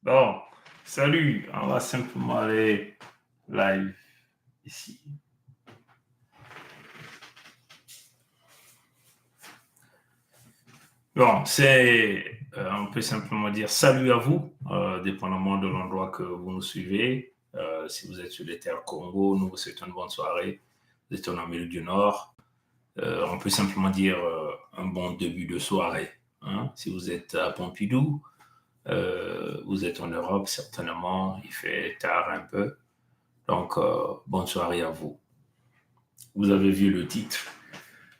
Bon, salut, on va simplement aller live ici. Bon, on peut simplement dire salut à vous, dépendamment de l'endroit que vous nous suivez. Si vous êtes sur les terres Congo, nous vous souhaitons une bonne soirée. Vous êtes en Amérique du Nord. On peut simplement dire un bon début de soirée. Hein. Si vous êtes à Pompidou, vous êtes en Europe, certainement, il fait tard un peu. Donc, bonne soirée à vous. Vous avez vu le titre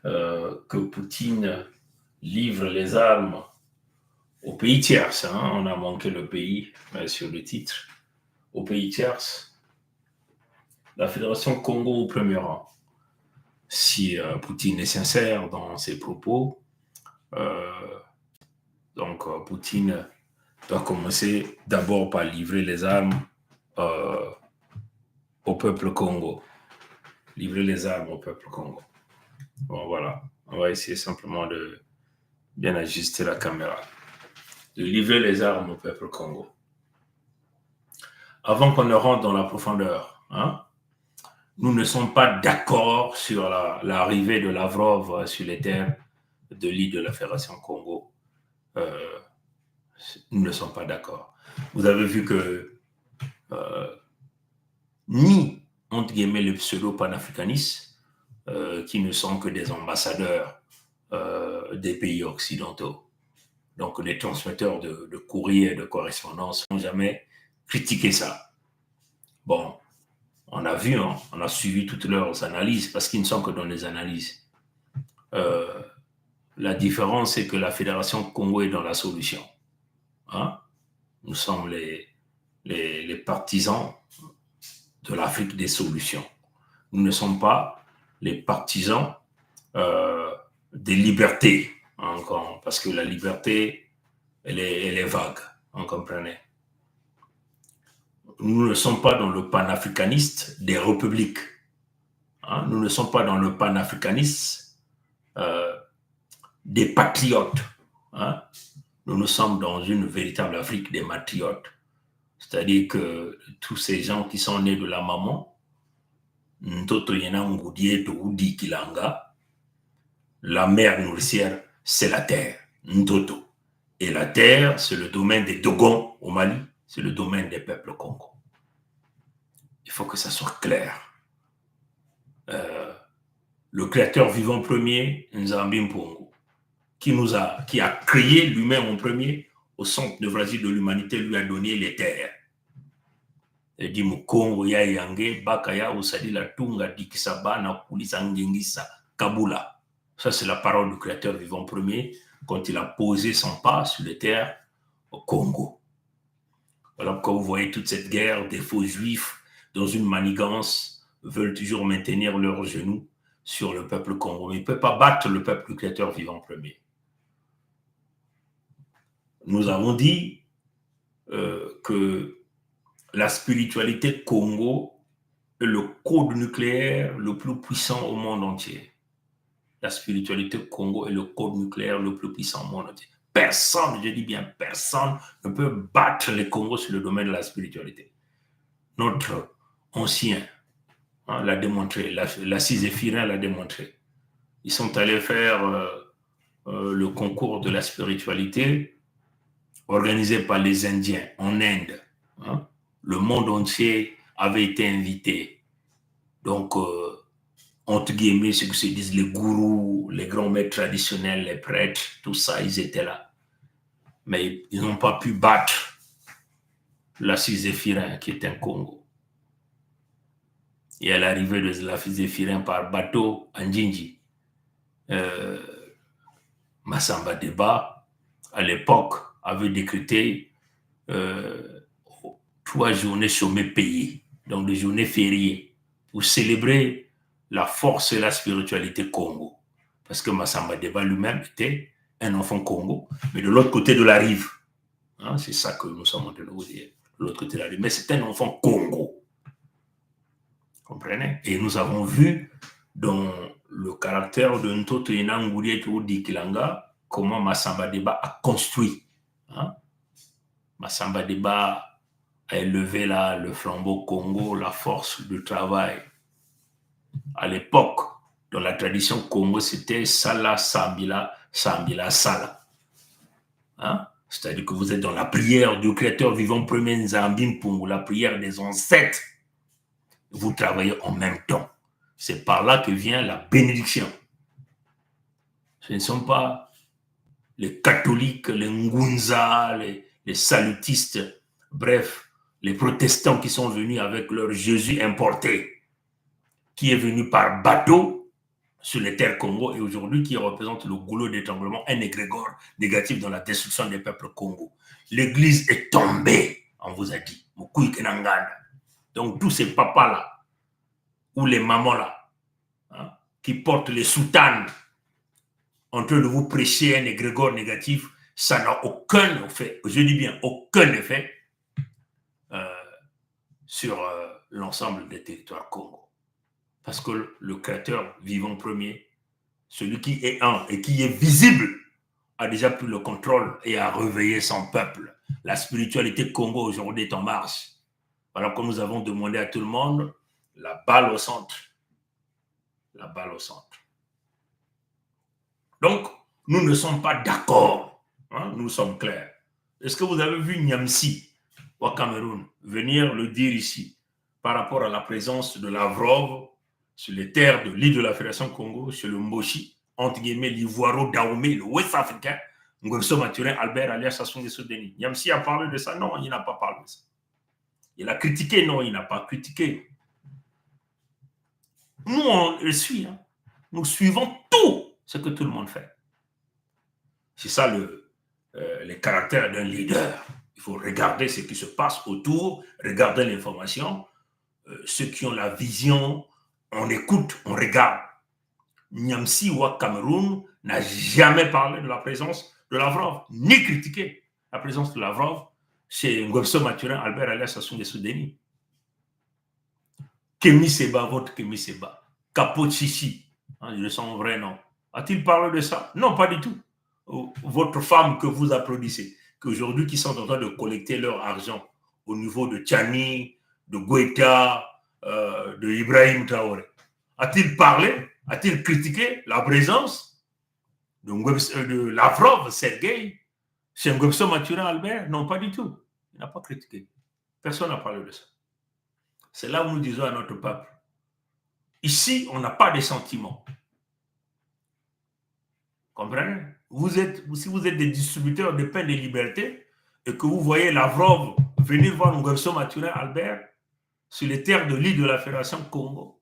que Poutine livre les armes aux pays tiers. Hein. On a manqué le pays sur le titre. Aux pays tiers, la Fédération Congo au premier rang. Si Poutine est sincère dans ses propos, euh, donc Poutine doit commencer d'abord par livrer les armes euh, au peuple Congo. Livrer les armes au peuple Congo. Bon, voilà. On va essayer simplement de bien ajuster la caméra. De livrer les armes au peuple Congo. Avant qu'on ne rentre dans la profondeur, hein, nous ne sommes pas d'accord sur l'arrivée de Lavrov sur les terres de l'île de la Fédération Congo. Nous ne sommes pas d'accord. Vous avez vu que ni, entre guillemets, le pseudo-panafricanistes, qui ne sont que des ambassadeurs des pays occidentaux, donc les transmetteurs de courriers et de correspondance, n'ont jamais critiqué ça. Bon, on a vu, hein, on a suivi toutes leurs analyses parce qu'ils ne sont que dans les analyses. La différence, c'est que la Fédération Congo est dans la solution. Hein? Nous sommes les partisans de l'Afrique des solutions. Nous ne sommes pas les partisans des libertés, encore, parce que la liberté, elle est vague, vous comprenez. Nous ne sommes pas dans le panafricaniste des républiques. Hein? Nous ne sommes pas dans le panafricaniste des patriotes. Hein? Nous sommes dans une véritable Afrique des matriotes. C'est-à-dire que tous ces gens qui sont nés de la maman, la mère nourricière, c'est la terre. Ntoto. Et la terre, c'est le domaine des Dogons au Mali, c'est le domaine des peuples Congo. Il faut que ça soit clair. Le créateur vivant premier, Nzambi Mpongo, qui a créé lui-même en premier, au centre névralgique de l'humanité, lui a donné les terres. Il dit Mukongo ya yange, bakaya usadi la tunga dikisaba na kulisa ngengisa kabula. Ça, c'est la parole du créateur vivant premier quand il a posé son pas sur les terres au Congo. Voilà pourquoi vous voyez toute cette guerre des faux juifs dans une manigance veulent toujours maintenir leurs genoux sur le peuple Congo. Mais ils ne peuvent pas battre le peuple du créateur vivant premier. Nous avons dit que la spiritualité Congo est le code nucléaire le plus puissant au monde entier. La spiritualité Congo est le code nucléaire le plus puissant au monde entier. Personne, je dis bien personne, ne peut battre les Congos sur le domaine de la spiritualité. Notre ancien l'a démontré, la Ciséphirin l'a démontré. Ils sont allés faire le concours de la spiritualité organisé par les Indiens en Inde. Hein? Le monde entier avait été invité. Donc, entre guillemets, ce que se disent les gourous, les grands maîtres traditionnels, les prêtres, tout ça, ils étaient là. Mais ils n'ont pas pu battre la Ciséphirin qui est un Congo. Et à l'arrivée de la Ciséphirin par bateau à Njinji, Massamba Deba, à l'époque, avait décrété 3 journées chômées payées, donc des journées fériées, pour célébrer la force et la spiritualité Congo. Parce que Massamba Deba lui-même était un enfant Congo, mais de l'autre côté de la rive. Hein, c'est ça que nous sommes en train de vous dire, de l'autre côté de la rive. Mais c'est un enfant Congo. Comprenez? Et nous avons vu dans le caractère de Ntoto Inangourie Dikilanga comment Massamba Deba a construit. Hein? Massamba Deba a élevé là le flambeau Congo, la force du travail. À l'époque, dans la tradition Congo, c'était Sala, Sambila, Sambila, Sala. Hein? C'est-à-dire que vous êtes dans la prière du Créateur vivant premier Nzambi Mpungu, la prière des ancêtres. Vous travaillez en même temps. C'est par là que vient la bénédiction. Ce ne sont pas les catholiques, les Ngunza, les salutistes, bref, les protestants qui sont venus avec leur Jésus importé, qui est venu par bateau sur les terres Congo et aujourd'hui qui représente le goulot d'étranglement, un égrégore négatif dans la destruction des peuples Congo. L'église est tombée, on vous a dit. Donc tous ces papas-là, ou les mamans-là, hein, qui portent les soutanes en train de vous prêcher un égrégore négatif, ça n'a aucun effet, je dis bien aucun effet sur l'ensemble des territoires Congo. Parce que le Créateur vivant premier, celui qui est un et qui est visible, a déjà pris le contrôle et a réveillé son peuple. La spiritualité Congo aujourd'hui est en marche. Voilà comme nous avons demandé à tout le monde, la balle au centre. La balle au centre. Donc, nous ne sommes pas d'accord. Hein, nous sommes clairs. Est-ce que vous avez vu Niamsi au Cameroun venir le dire ici par rapport à la présence de Lavrov sur les terres de l'île de la Fédération Congo, sur le Mboshi, entre guillemets, l'Ivoiro Dahomey, le Ouest africain, Nguesso Mathurin, Albert alias Sassou Nguesso Denis. Niamsi a parlé de ça? Non, il n'a pas parlé de ça. Il a critiqué? Non, il n'a pas critiqué. Nous, on le suit. Hein. Nous suivons tout ce que tout le monde fait. C'est ça les caractères d'un leader. Il faut regarder ce qui se passe autour, regarder l'information. Ceux qui ont la vision, on écoute, on regarde. Niamsi ou Cameroun n'a jamais parlé de la présence de Lavrov, ni critiqué la présence de Lavrov chez Nguesso Mathurin, Albert alias Sassou Nguesso Denis. Kémy Seba, votre Kémy Seba, Capo Chichi, hein, de son vrai nom. A-t-il parlé de ça? Non, pas du tout. Votre femme que vous applaudissez, qu'aujourd'hui qui sont en train de collecter leur argent au niveau de Tchani, de Goïta, de Ibrahim Traoré. A-t-il parlé? A-t-il critiqué la présence de Lavrov, Sergueï, chez Nguesso Mathurin Albert? Non, pas du tout. Il n'a pas critiqué. Personne n'a parlé de ça. C'est là où nous disons à notre peuple, ici, on n'a pas de sentiments. Comprenez? Si vous êtes des distributeurs de pain de liberté et que vous voyez Lavrov venir voir Nguesso Mathurin Albert sur les terres de l'île de la Fédération Congo,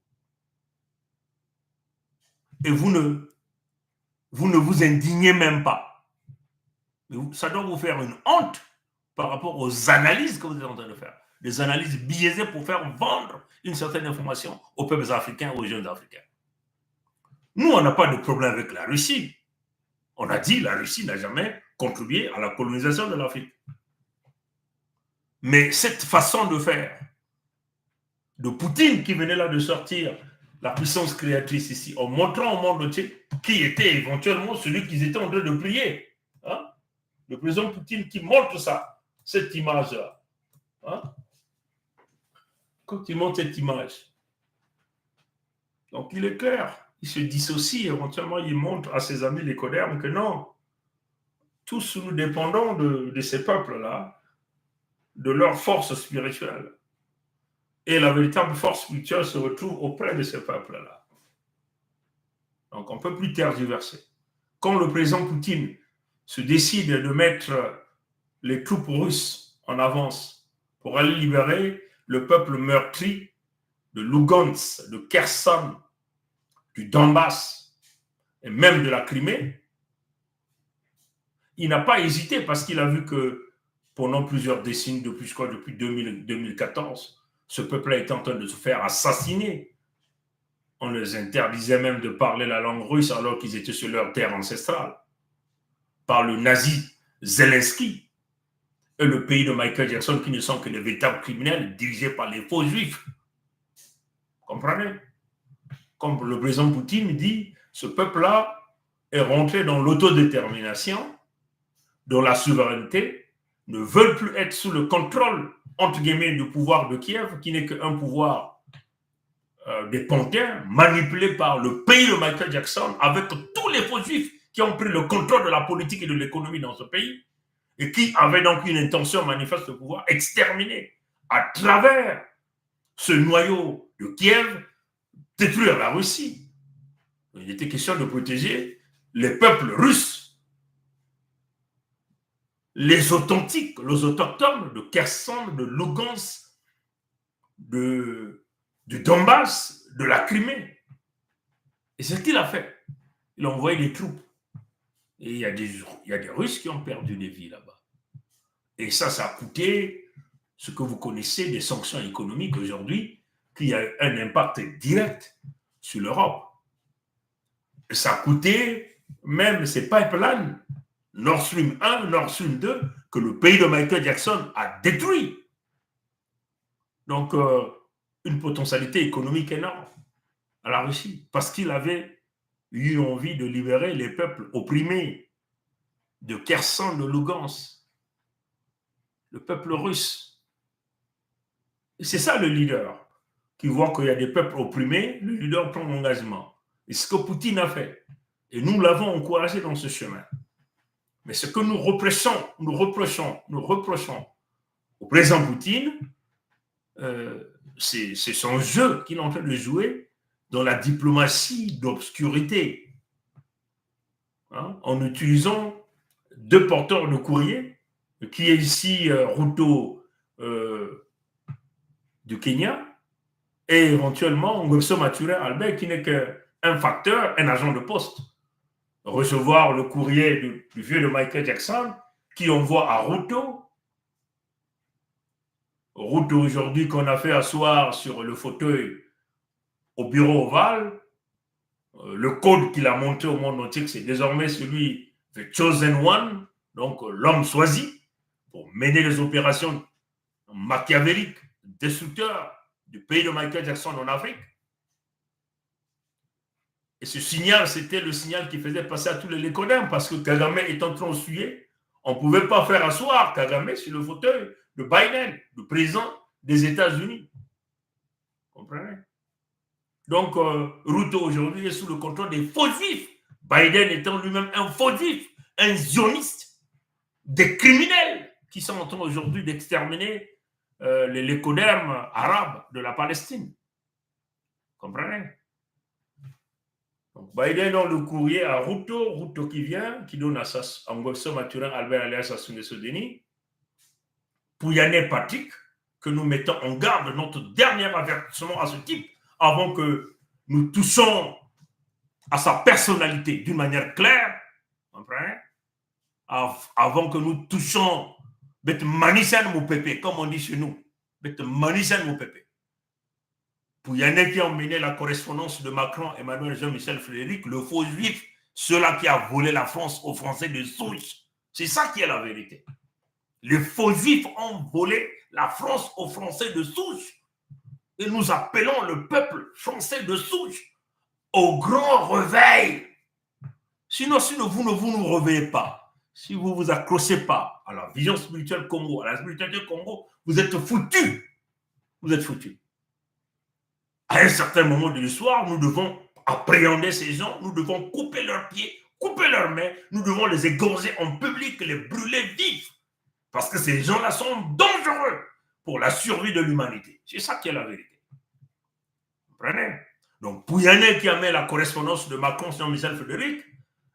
et vous ne vous indignez même pas. Ça doit vous faire une honte par rapport aux analyses que vous êtes en train de faire. Des analyses biaisées pour faire vendre une certaine information aux peuples africains, aux jeunes africains. Nous, on n'a pas de problème avec la Russie. On a dit que la Russie n'a jamais contribué à la colonisation de l'Afrique. Mais cette façon de faire de Poutine qui venait là de sortir la puissance créatrice ici, en montrant au monde entier qui était éventuellement celui qu'ils étaient en train de prier. Hein? Le président Poutine qui montre ça, cette image-là. Hein? Quand il montre cette image. Donc il est clair, il se dissocie, éventuellement il montre à ses amis les Codermes que non, tous nous dépendons de ces peuples-là, de leur force spirituelle. Et la véritable force spirituelle se retrouve auprès de ces peuples-là. Donc on ne peut plus tergiverser. Quand le président Poutine se décide de mettre les troupes russes en avance pour aller libérer le peuple meurtri de Lugansk, de Kherson, du Donbass et même de la Crimée, il n'a pas hésité parce qu'il a vu que pendant plusieurs décennies, depuis 2014, ce peuple-là était en train de se faire assassiner. On les interdisait même de parler la langue russe alors qu'ils étaient sur leur terre ancestrale. Par le nazi Zelensky et le pays de Michael Jackson qui ne sont que des véritables criminels dirigés par les faux juifs. Comprenez? Comme le président Poutine dit, ce peuple-là est rentré dans l'autodétermination, dans la souveraineté, ne veulent plus être sous le contrôle, entre guillemets, du pouvoir de Kiev, qui n'est qu'un pouvoir des Panthéens, manipulé par le pays de Michael Jackson, avec tous les faux juifs qui ont pris le contrôle de la politique et de l'économie dans ce pays, et qui avaient donc une intention manifeste de pouvoir exterminer à travers ce noyau de Kiev, détruire la Russie. Il était question de protéger les peuples russes, les authentiques, les autochtones de Kherson, de Lugansk, du Donbass, de la Crimée. Et c'est ce qu'il a fait. Il a envoyé des troupes. Et il y a des Russes qui ont perdu des vies là-bas. Et ça a coûté ce que vous connaissez des sanctions économiques aujourd'hui, qui a un impact direct sur l'Europe. Ça a coûté même ces pipelines, Nord Stream 1, Nord Stream 2, que le pays de Michael Jackson a détruit. Donc, une potentialité économique énorme à la Russie, parce qu'il avait eu envie de libérer les peuples opprimés de Kherson, de Lugansk, le peuple russe. Et c'est ça le leader, qui voit qu'il y a des peuples opprimés, le leader prend l'engagement. Et ce que Poutine a fait. Et nous l'avons encouragé dans ce chemin. Mais ce que nous reprochons au président Poutine, c'est son jeu qu'il est en train de jouer dans la diplomatie d'obscurité, hein, en utilisant deux porteurs de courrier, qui est ici Ruto du Kenya, et éventuellement Ngobso Maturin Albert, qui n'est qu'un facteur, un agent de poste. Recevoir le courrier du vieux de Michael Jackson, qui envoie à Ruto. Ruto aujourd'hui qu'on a fait asseoir sur le fauteuil au bureau ovale, le code qu'il a monté au monde entier, c'est désormais celui de Chosen One, donc l'homme choisi, pour mener les opérations machiavéliques, destructeurs du pays de Michael Jackson en Afrique. Et ce signal, c'était le signal qui faisait passer à tous les Lécodermes, parce que Kagame étant transfuyé, on ne pouvait pas faire asseoir Kagame sur le fauteuil de Biden, le président des États-Unis. Vous comprenez? Donc, Ruto aujourd'hui est sous le contrôle des faux juifs. Biden étant lui-même un faux juif, un zioniste, des criminels qui sont en train aujourd'hui d'exterminer les lécodermes arabes de la Palestine. Vous comprenez? Donc, Biden donne le courrier à Ruto qui vient, qui donne à Ngobso Maturin Albert alias Assou Nguesso Deni, pour Yanné Patrick, que nous mettons en garde notre dernier avertissement à ce type, avant que nous touchions à sa personnalité d'une manière claire, comprenez? Avant que nous touchions Bet Manisan Moupepe, comme on dit chez nous, Bet Manisan Moupepe. Pour Yanné qui a emmené la correspondance de Macron, Emmanuel Jean-Michel Frédéric, le faux juif, ceux-là qui a volé la France aux Français de souche. C'est ça qui est la vérité. Les faux juifs ont volé la France aux Français de souche. Et nous appelons le peuple français de souche au grand réveil. Sinon, si vous ne vous réveillez pas, si vous ne vous accrochez pas à la vision spirituelle Congo, à la spiritualité Congo, vous êtes foutus. Vous êtes foutus. À un certain moment de l'histoire, nous devons appréhender ces gens, nous devons couper leurs pieds, couper leurs mains, nous devons les égorger en public, les brûler vifs. Parce que ces gens-là sont dangereux pour la survie de l'humanité. C'est ça qui est la vérité. Vous comprenez? Donc, Pouyanné qui amène la correspondance de Macron sur Michel Frédéric,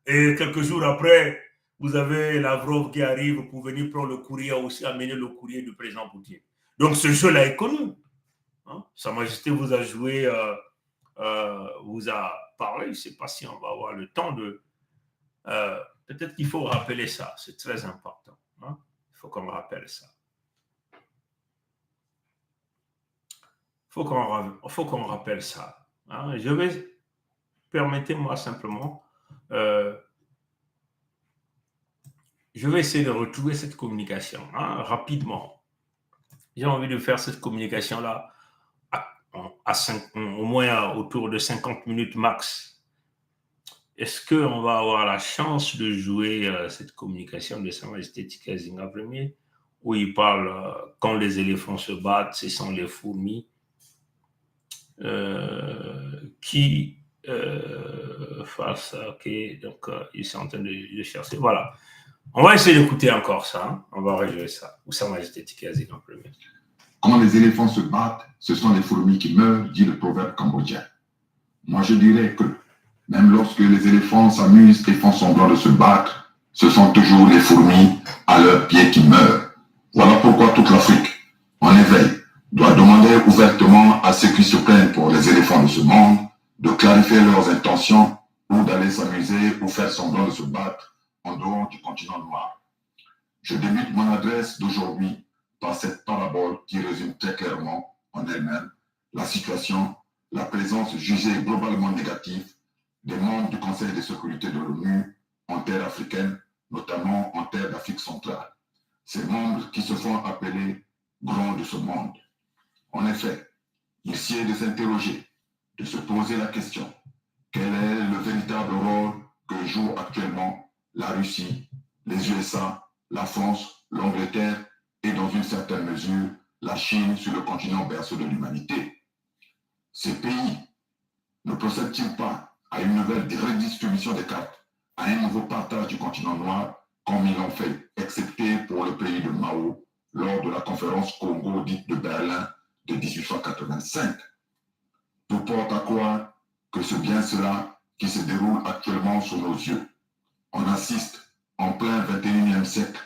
et quelques jours après, vous avez Lavrov qui arrive pour venir prendre le courrier, aussi amener le courrier du président Poutine. Donc, ce jeu-là est connu. Hein? Sa Majesté vous a joué, vous a parlé. Je ne sais pas si on va avoir le temps de... peut-être qu'il faut rappeler ça. C'est très important. Hein? Il faut qu'on rappelle ça. Il faut qu'on rappelle ça. Hein? Je vais... Permettez-moi simplement... je vais essayer de retrouver cette communication rapidement. J'ai envie de faire cette communication-là au moins autour de 50 minutes max. Est-ce qu'on va avoir la chance de jouer cette communication de Sa Majesté Tika Zinga Ier où il parle quand les éléphants se battent, ce sont les fourmis qui face à... Ok, donc ils sont en train de chercher. Voilà. On va essayer d'écouter encore ça. Hein. On va rejouer ça. Où ça m'a été quasi en premier. Quand les éléphants se battent, ce sont les fourmis qui meurent, dit le proverbe cambodgien. Moi, je dirais que même lorsque les éléphants s'amusent et font semblant de se battre, ce sont toujours les fourmis à leurs pieds qui meurent. Voilà pourquoi toute l'Afrique, en éveil, doit demander ouvertement à ceux qui se plaignent pour les éléphants de ce monde de clarifier leurs intentions ou d'aller s'amuser ou faire semblant de se battre en dehors du continent noir. Je débute mon adresse d'aujourd'hui par cette parabole qui résume très clairement en elle-même la situation, la présence jugée globalement négative des membres du Conseil de sécurité de l'ONU en terre africaine, notamment en terre d'Afrique centrale. Ces membres qui se font appeler grands de ce monde. En effet, il sied de s'interroger, de se poser la question, quel est le véritable rôle que joue actuellement la Russie, les USA, la France, l'Angleterre et dans une certaine mesure la Chine sur le continent berceau de l'humanité. Ces pays ne procèdent-ils pas à une nouvelle redistribution des cartes, à un nouveau partage du continent noir, comme ils l'ont fait, excepté pour le pays de Mao, lors de la conférence Congo dite de Berlin de 1885. Tout porte à croire que c'est bien cela qui se déroule actuellement sous nos yeux. On assiste, en plein 21e siècle,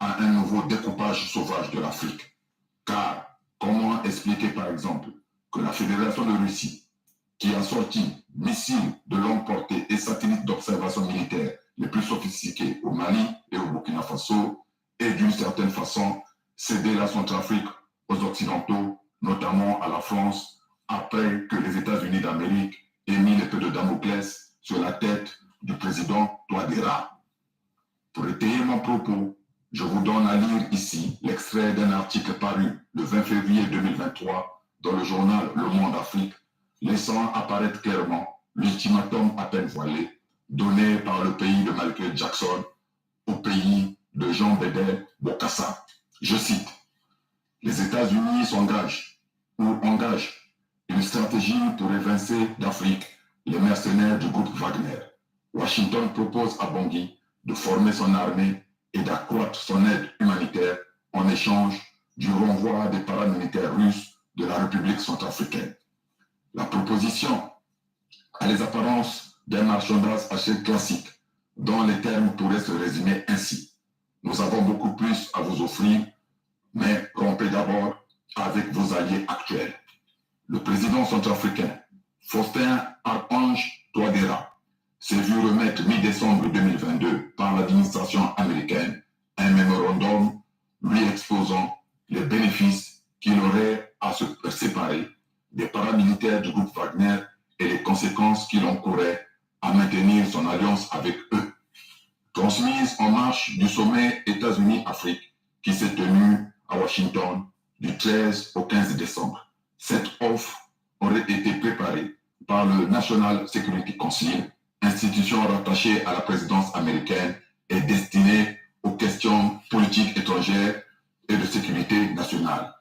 à un nouveau découpage sauvage de l'Afrique. Car, comment expliquer par exemple que la Fédération de Russie, qui a sorti missiles de longue portée et satellites d'observation militaire les plus sophistiqués au Mali et au Burkina Faso, et d'une certaine façon cédé la Centrafrique aux Occidentaux, notamment à la France, après que les États-Unis d'Amérique aient mis l'épée de Damoclès sur la tête du président Touadéra. Pour étayer mon propos, je vous donne à lire ici l'extrait d'un article paru le 20 février 2023 dans le journal Le Monde Afrique, laissant apparaître clairement l'ultimatum à peine voilé donné par le pays de Michael Jackson au pays de Jean Bédel Bokassa. Je cite, « Les États-Unis s'engagent ou engagent une stratégie pour évincer d'Afrique les mercenaires du groupe Wagner. Washington propose à Bangui de former son armée et d'accroître son aide humanitaire en échange du renvoi des paramilitaires russes de la République centrafricaine. La proposition a les apparences d'un marchandage assez classique, dont les termes pourraient se résumer ainsi. Nous avons beaucoup plus à vous offrir, mais rompez d'abord avec vos alliés actuels. Le président centrafricain, Faustin Archange Touadéra, s'est vu remettre mi-décembre 2022 par l'administration américaine un mémorandum lui exposant les bénéfices qu'il aurait à se séparer des paramilitaires du groupe Wagner et les conséquences qu'il encourait à maintenir son alliance avec eux. Transmise en marche du sommet États-Unis-Afrique qui s'est tenu à Washington du 13 au 15 décembre. Cette offre aurait été préparée par le National Security Council, institution rattachée à la présidence américaine et destinée aux questions politiques étrangères et de sécurité nationale.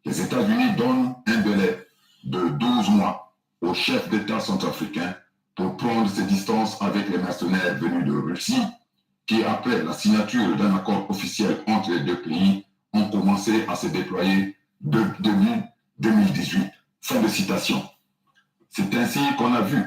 Les États-Unis donnent un délai de 12 mois au chef d'État centrafricain pour prendre ses distances avec les mercenaires venus de Russie qui, après la signature d'un accord officiel entre les deux pays, ont commencé à se déployer depuis 2018. Fin de citation. C'est ainsi qu'on a vu,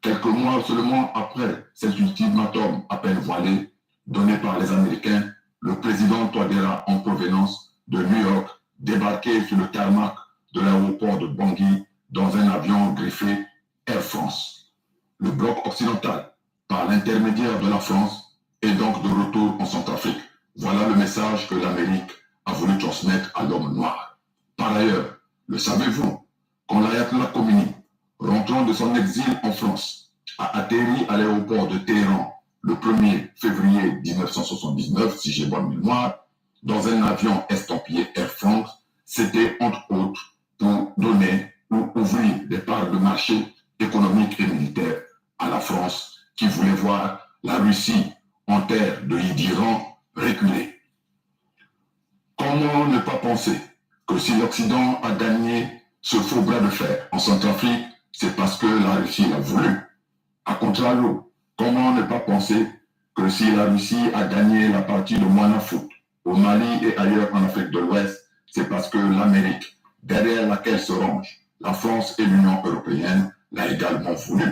quelques mois seulement après cet ultimatum à peine voilé donné par les Américains, le président Touadéra en provenance de New York débarquer sur le tarmac de l'aéroport de Bangui dans un avion griffé Air France. Le bloc occidental, par l'intermédiaire de la France, est donc de retour en Centrafrique. Voilà le message que l'Amérique a voulu transmettre à l'homme noir. Par ailleurs, le savez-vous, quand l'Ayatollah Khomeini, rentrant de son exil en France, a atterri à l'aéroport de Téhéran le 1er février 1979, si j'ai bonne mémoire, dans un avion estampillé Air France, c'était entre autres pour donner ou ouvrir des parts de marché économique et militaire à la France qui voulait voir la Russie en terre de l'Iran reculer. Comme comment ne pas penser que si l'Occident a gagné ce faux bras de fer en Centrafrique, c'est parce que la Russie l'a voulu. A contrario, comment ne pas penser que si la Russie a gagné la partie de Moana Foot au Mali et ailleurs en Afrique de l'Ouest, c'est parce que l'Amérique, derrière laquelle se rangent la France et l'Union européenne, l'a également voulu.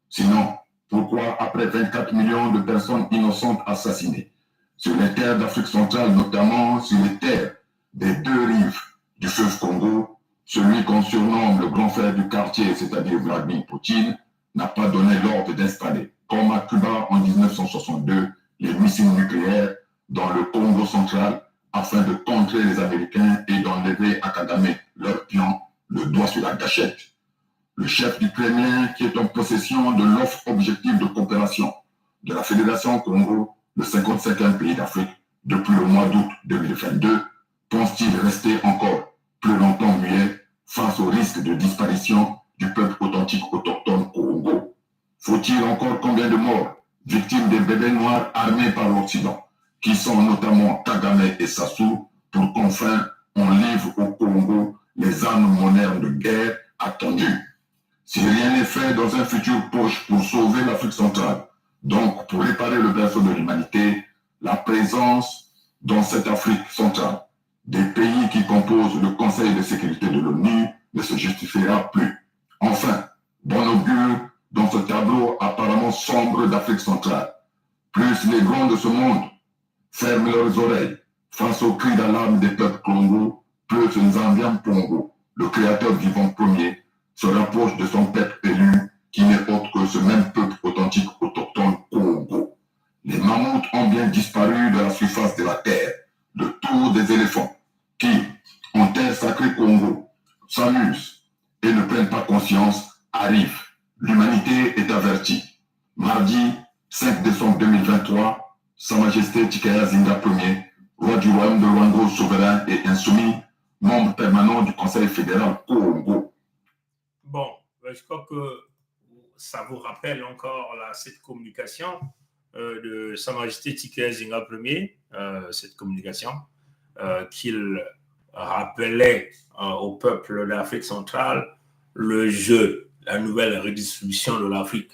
Sinon, pourquoi après 24 millions de personnes innocentes assassinées sur les terres d'Afrique centrale, notamment sur les terres des deux rives du fleuve Congo, celui qu'on surnomme le grand frère du quartier, c'est-à-dire Vladimir Poutine, n'a pas donné l'ordre d'installer, comme à Cuba en 1962, les missiles nucléaires dans le Congo central afin de contrer les Américains et d'enlever à Kagame, leur pion, le doigt sur la gâchette. Le chef du Kremlin, qui est en possession de l'offre objective de coopération de la Fédération Congo, le 55e pays d'Afrique, depuis le mois d'août 2022, pense-t-il rester encore plus longtemps muet face au risque de disparition du peuple authentique autochtone Congo? Faut-il encore combien de morts victimes des bébés noirs armés par l'Occident, qui sont notamment Kagame et Sassou, pour qu'enfin on livre au Congo les armes modernes de guerre attendues? Si rien n'est fait dans un futur proche pour sauver l'Afrique centrale, donc pour réparer le berceau de l'humanité, la présence dans cette Afrique centrale des pays qui composent le Conseil de sécurité de l'ONU ne se justifiera plus. Enfin, bon augure dans ce tableau apparemment sombre d'Afrique centrale. Plus les grands de ce monde ferment leurs oreilles face aux cris d'alarme des peuples Congo, plus Nzambian Pongo, le créateur vivant premier, se rapproche de son peuple élu, qui n'est autre que ce même peuple authentique autochtone Congo. Les mammouths ont bien disparu de la surface de la terre. Le tour des éléphants, qui, en terre sacrée Congo, s'amusent et ne prennent pas conscience, arrive. L'humanité est avertie. Mardi 5 décembre 2023, Sa Majesté Tikaya Zinga Ier, roi du royaume de Rwanda, souverain et insoumis, membre permanent du Conseil fédéral Congo. Bon, je crois que ça vous rappelle encore cette communication de Sa Majesté Tikaya Zinga Ier, cette communication qu'il rappelait au peuple d'Afrique centrale le jeu, la nouvelle redistribution de l'Afrique.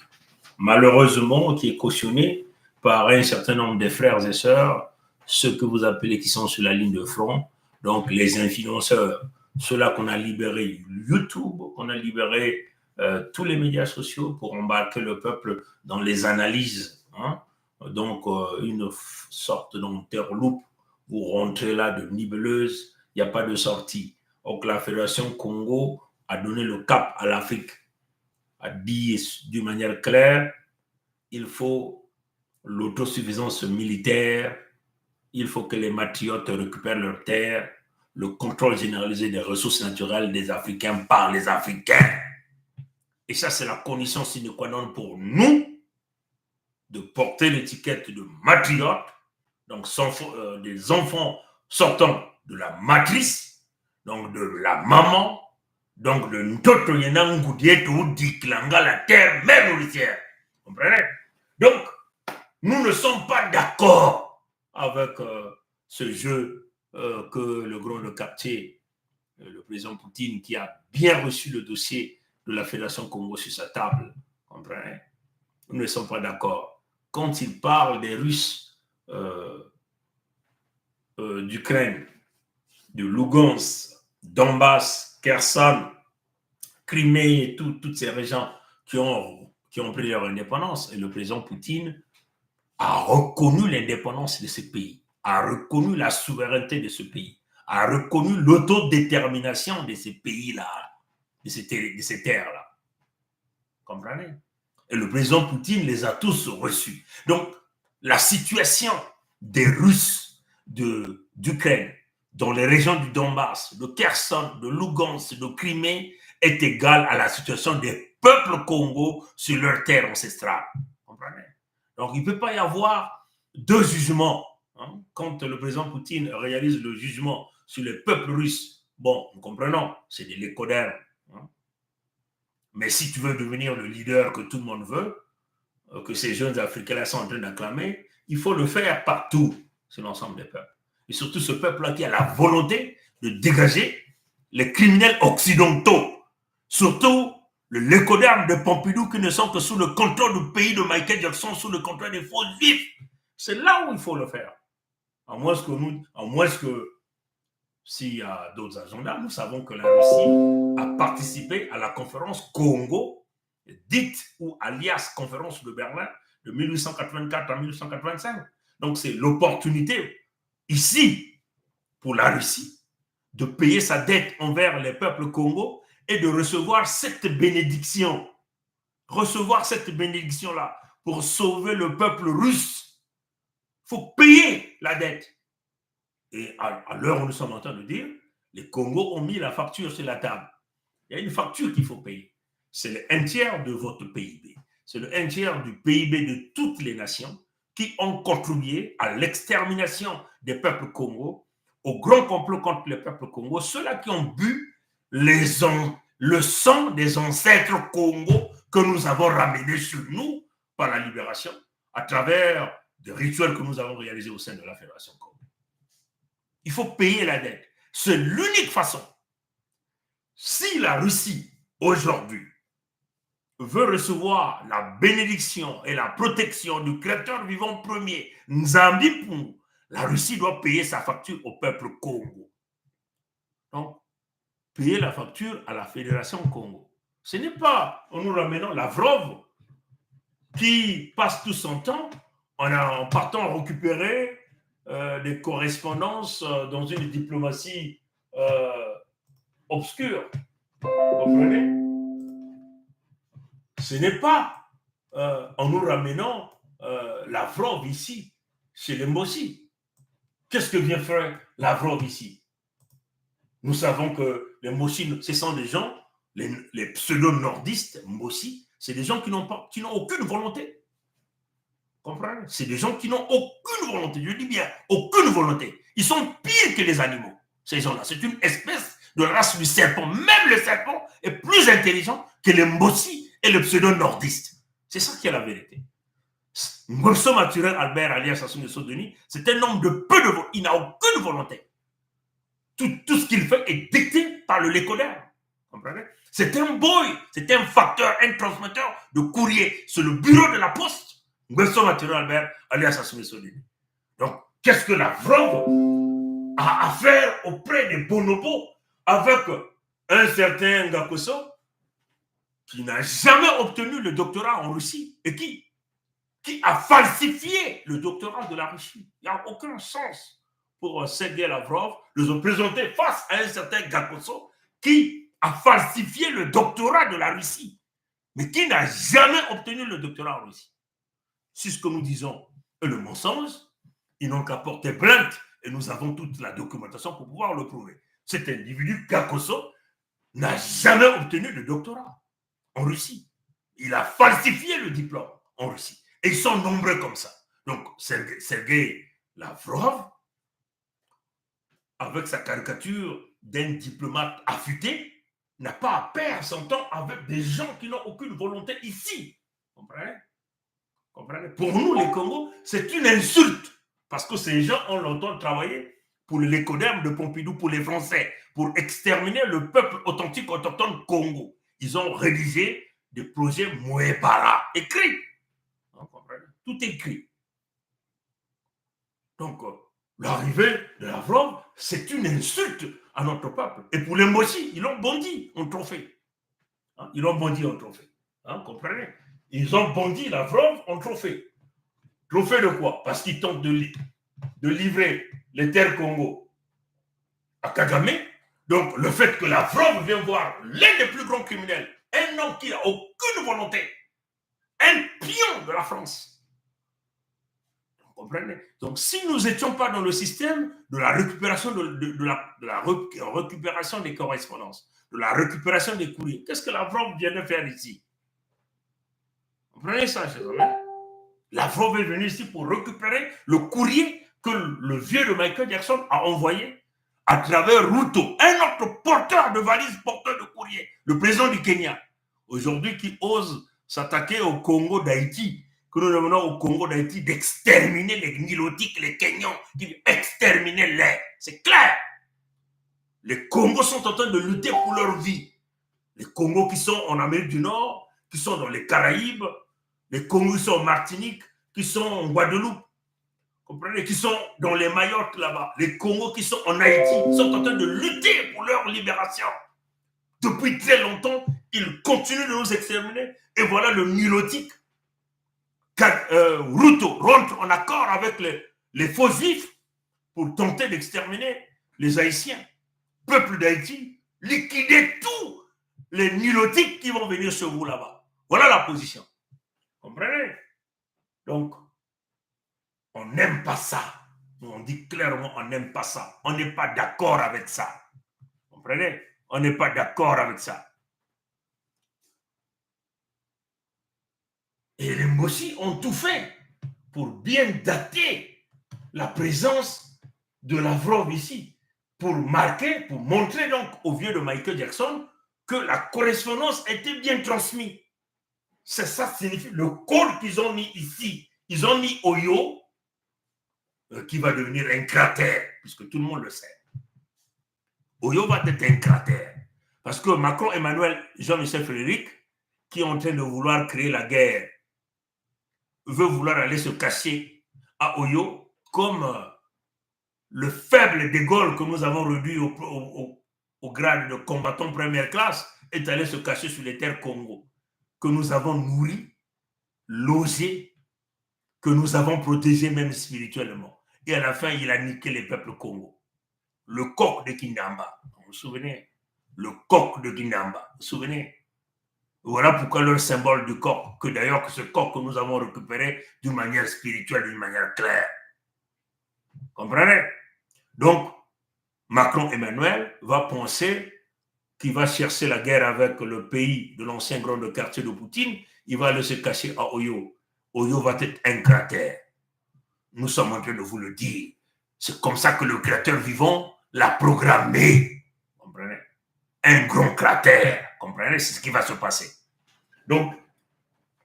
Malheureusement, qui est cautionné par un certain nombre de frères et sœurs, ceux que vous appelez qui sont sur la ligne de front, donc les influenceurs, ceux-là qu'on a libérés YouTube, qu'on a libéré tous les médias sociaux pour embarquer le peuple dans les analyses. Hein? Donc, une sorte d'interloupe, vous rentrez là de nibeleuse, il n'y a pas de sortie. Donc, la Fédération Congo a donné le cap à l'Afrique, a dit d'une manière claire, il faut l'autosuffisance militaire, il faut que les matriotes récupèrent leurs terres, le contrôle généralisé des ressources naturelles des Africains par les Africains. Et ça, c'est la condition sine qua non pour nous de porter l'étiquette de matriote, donc des enfants sortant de la matrice, donc de la maman, donc de Ntoto Yenangudieto Diklanga, la terre mère nourricière. Vous comprenez? Donc, nous ne sommes pas d'accord avec ce jeu que le grand de quartier, le président Poutine, qui a bien reçu le dossier de la Fédération Congo sur sa table, comprenez? Nous ne sommes pas d'accord. Quand il parle des Russes d'Ukraine, de Lugansk, Donbass, Kherson, Crimée et toutes ces régions qui ont pris leur indépendance, et le président Poutine a reconnu l'indépendance de ces pays, a reconnu la souveraineté de ce pays, a reconnu l'autodétermination de ces pays-là, de ces terres-là. Comprenez? Et le président Poutine les a tous reçus. Donc, la situation des Russes d'Ukraine, dans les régions du Donbass, de Kherson, de Lugansk, de Crimée, est égale à la situation des peuples Congo sur leur terre ancestrale. Comprenez? Donc, il ne peut pas y avoir deux jugements. Hein? Quand le président Poutine réalise le jugement sur les peuples russes, bon, nous comprenons, c'est de l'écodère. Hein? Mais si tu veux devenir le leader que tout le monde veut, que ces jeunes Africains-là sont en train d'acclamer, il faut le faire partout sur l'ensemble des peuples. et surtout ce peuple-là qui a la volonté de dégager les criminels occidentaux, surtout le lécoderme de Pompidou qui ne sont que sous le contrôle du pays de Michael Jackson, sous le contrôle des faux juifs. C'est là où il faut le faire. À moins que s'il y a d'autres agendas, nous savons que la Russie a participé à la conférence Congo, dite ou alias conférence de Berlin de 1884 à 1885. Donc c'est l'opportunité ici pour la Russie de payer sa dette envers les peuples Congo et de recevoir cette bénédiction. Recevoir cette bénédiction-là pour sauver le peuple russe. Il faut payer la dette. Et à l'heure où nous sommes en train de dire, les Congos ont mis la facture sur la table. Il y a une facture qu'il faut payer. C'est le 1/3 de votre PIB. C'est le 1/3 du PIB de toutes les nations qui ont contribué à l'extermination des peuples Congo, au grand complot contre les peuples Congo, ceux-là qui ont bu le sang des ancêtres Congo que nous avons ramenés sur nous par la libération à travers des rituels que nous avons réalisés au sein de la Fédération Congo. Il faut payer la dette. C'est l'unique façon. Si la Russie, aujourd'hui, veut recevoir la bénédiction et la protection du créateur vivant premier, Nzambi Pungu, la Russie doit payer sa facture au peuple Congo. Donc, payer la facture à la Fédération Congo. Ce n'est pas en nous ramenant Lavrov qui passe tout son temps en partant récupérer des correspondances dans une diplomatie obscure. Vous comprenez? Ce n'est pas en nous ramenant Lavrov ici, chez les Mbossi. Qu'est-ce que vient faire Lavrov ici? Nous savons que les Mbossi, ce sont des gens, les pseudo-nordistes Mbossi, c'est des gens qui n'ont aucune volonté. Comprenez? C'est des gens qui n'ont aucune volonté. Je dis bien, aucune volonté. Ils sont pires que les animaux, ces gens-là. C'est une espèce de race du serpent. Même le serpent est plus intelligent que les Mbossi et le pseudo-nordiste. C'est ça qui est la vérité. Ngwesso Maturel Albert alias Sassou Nguesso Denis, c'est un homme de peu de volonté. Il n'a aucune volonté. Tout ce qu'il fait est dicté par le lécoderme. Comprenez? C'est un boy, c'est un facteur, un transmetteur de courrier. C'est le bureau de la poste. Ngwesso Maturel Albert alias Sassou Nguesso Denis. Donc, qu'est-ce que Lavrov a à faire auprès des bonobos avec un certain Gakoso qui n'a jamais obtenu le doctorat en Russie et qui a falsifié le doctorat de la Russie. Il n'y a aucun sens pour Sergei Lavrov de se présenter face à un certain Gakoso qui a falsifié le doctorat de la Russie, mais qui n'a jamais obtenu le doctorat en Russie. Si ce que nous disons est le mensonge, ils n'ont qu'à porter plainte et nous avons toute la documentation pour pouvoir le prouver. Cet individu, Gakoso, n'a jamais obtenu le doctorat en Russie. Il a falsifié le diplôme en Russie. Et ils sont nombreux comme ça. Donc, Sergei Lavrov, avec sa caricature d'un diplomate affûté, n'a pas à perdre son temps avec des gens qui n'ont aucune volonté ici. Comprenez? Comprenez? Pour nous, les Congos, c'est une insulte. Parce que ces gens ont longtemps travaillé pour le lécoderme de Pompidou, pour les Français, pour exterminer le peuple authentique autochtone Congo. Ils ont rédigé des projets Mouébara, écrits. Tout est écrit. Donc, l'arrivée de Lavrov, c'est une insulte à notre peuple. Et pour les Mbossi, ils ont bondi en trophée. Hein? Ils ont bondi en trophée. Hein? Comprenez? Ils ont bondi Lavrov en trophée. Trophée de quoi? Parce qu'ils tentent de livrer les terres Congo à Kagame. Donc, le fait que Lavrov vient voir l'un des plus grands criminels, un homme qui n'a aucune volonté, un pion de la France. Vous comprenez? Donc, si nous n'étions pas dans le système de la récupération de la récupération des correspondances, de la récupération des courriers, qu'est-ce que Lavrov vient de faire ici? Vous comprenez ça, chers amis? Lavrov est venu ici pour récupérer le courrier que le vieux de Michael Jackson a envoyé à travers Ruto, un autre porteur de valises, porteur de courrier, le président du Kenya, aujourd'hui qui ose s'attaquer au Congo d'Haïti, que nous demandons au Congo d'Haïti d'exterminer les Nilotiques, les Kenyans, d'exterminer-les. C'est clair. Les Congos sont en train de lutter pour leur vie. Les Congos qui sont en Amérique du Nord, qui sont dans les Caraïbes, les Congos qui sont en Martinique, qui sont en Guadeloupe, comprenez, qui sont dans les Mayotte là-bas, les Congos qui sont en Haïti, sont en train de lutter pour leur libération. Depuis très longtemps, ils continuent de nous exterminer. Et voilà le Nilotique. Ruto rentre en accord avec les faux juifs pour tenter d'exterminer les Haïtiens. Peuple d'Haïti, liquider tous les Nilotiques qui vont venir sur vous là-bas. Voilà la position. Comprenez? Donc, on n'aime pas ça. On dit clairement, on n'aime pas ça. On n'est pas d'accord avec ça. Comprenez? On n'est pas d'accord avec ça. Et les Mbossi ont tout fait pour bien dater la présence de Lavrov ici, pour marquer, pour montrer donc aux vieux de Michael Jackson que la correspondance était bien transmise. C'est ça signifie le code qu'ils ont mis ici. Ils ont mis Oyo, qui va devenir un cratère, puisque tout le monde le sait. Oyo va être un cratère. Parce que Macron, Emmanuel, Jean-Michel Frédéric, qui est en train de vouloir créer la guerre, veut vouloir aller se cacher à Oyo comme le faible de Gaulle que nous avons réduit au grade de combattant première classe est allé se cacher sur les terres Congo, que nous avons nourri, logé, que nous avons protégé même spirituellement. Et à la fin, il a niqué les peuples Congo. Le coq de Kinamba, vous vous souvenez? Le coq de Kinamba, vous vous souvenez? Voilà pourquoi leur symbole du coq, que d'ailleurs ce coq que nous avons récupéré d'une manière spirituelle, d'une manière claire. Comprenez? Donc, Macron Emmanuel va penser qu'il va chercher la guerre avec le pays de l'ancien grand quartier de Poutine, il va aller se cacher à Oyo. Oyo va être un cratère. Nous sommes en train de vous le dire. C'est comme ça que le créateur vivant l'a programmé. Comprenez? Un grand cratère. Comprenez? C'est ce qui va se passer. Donc,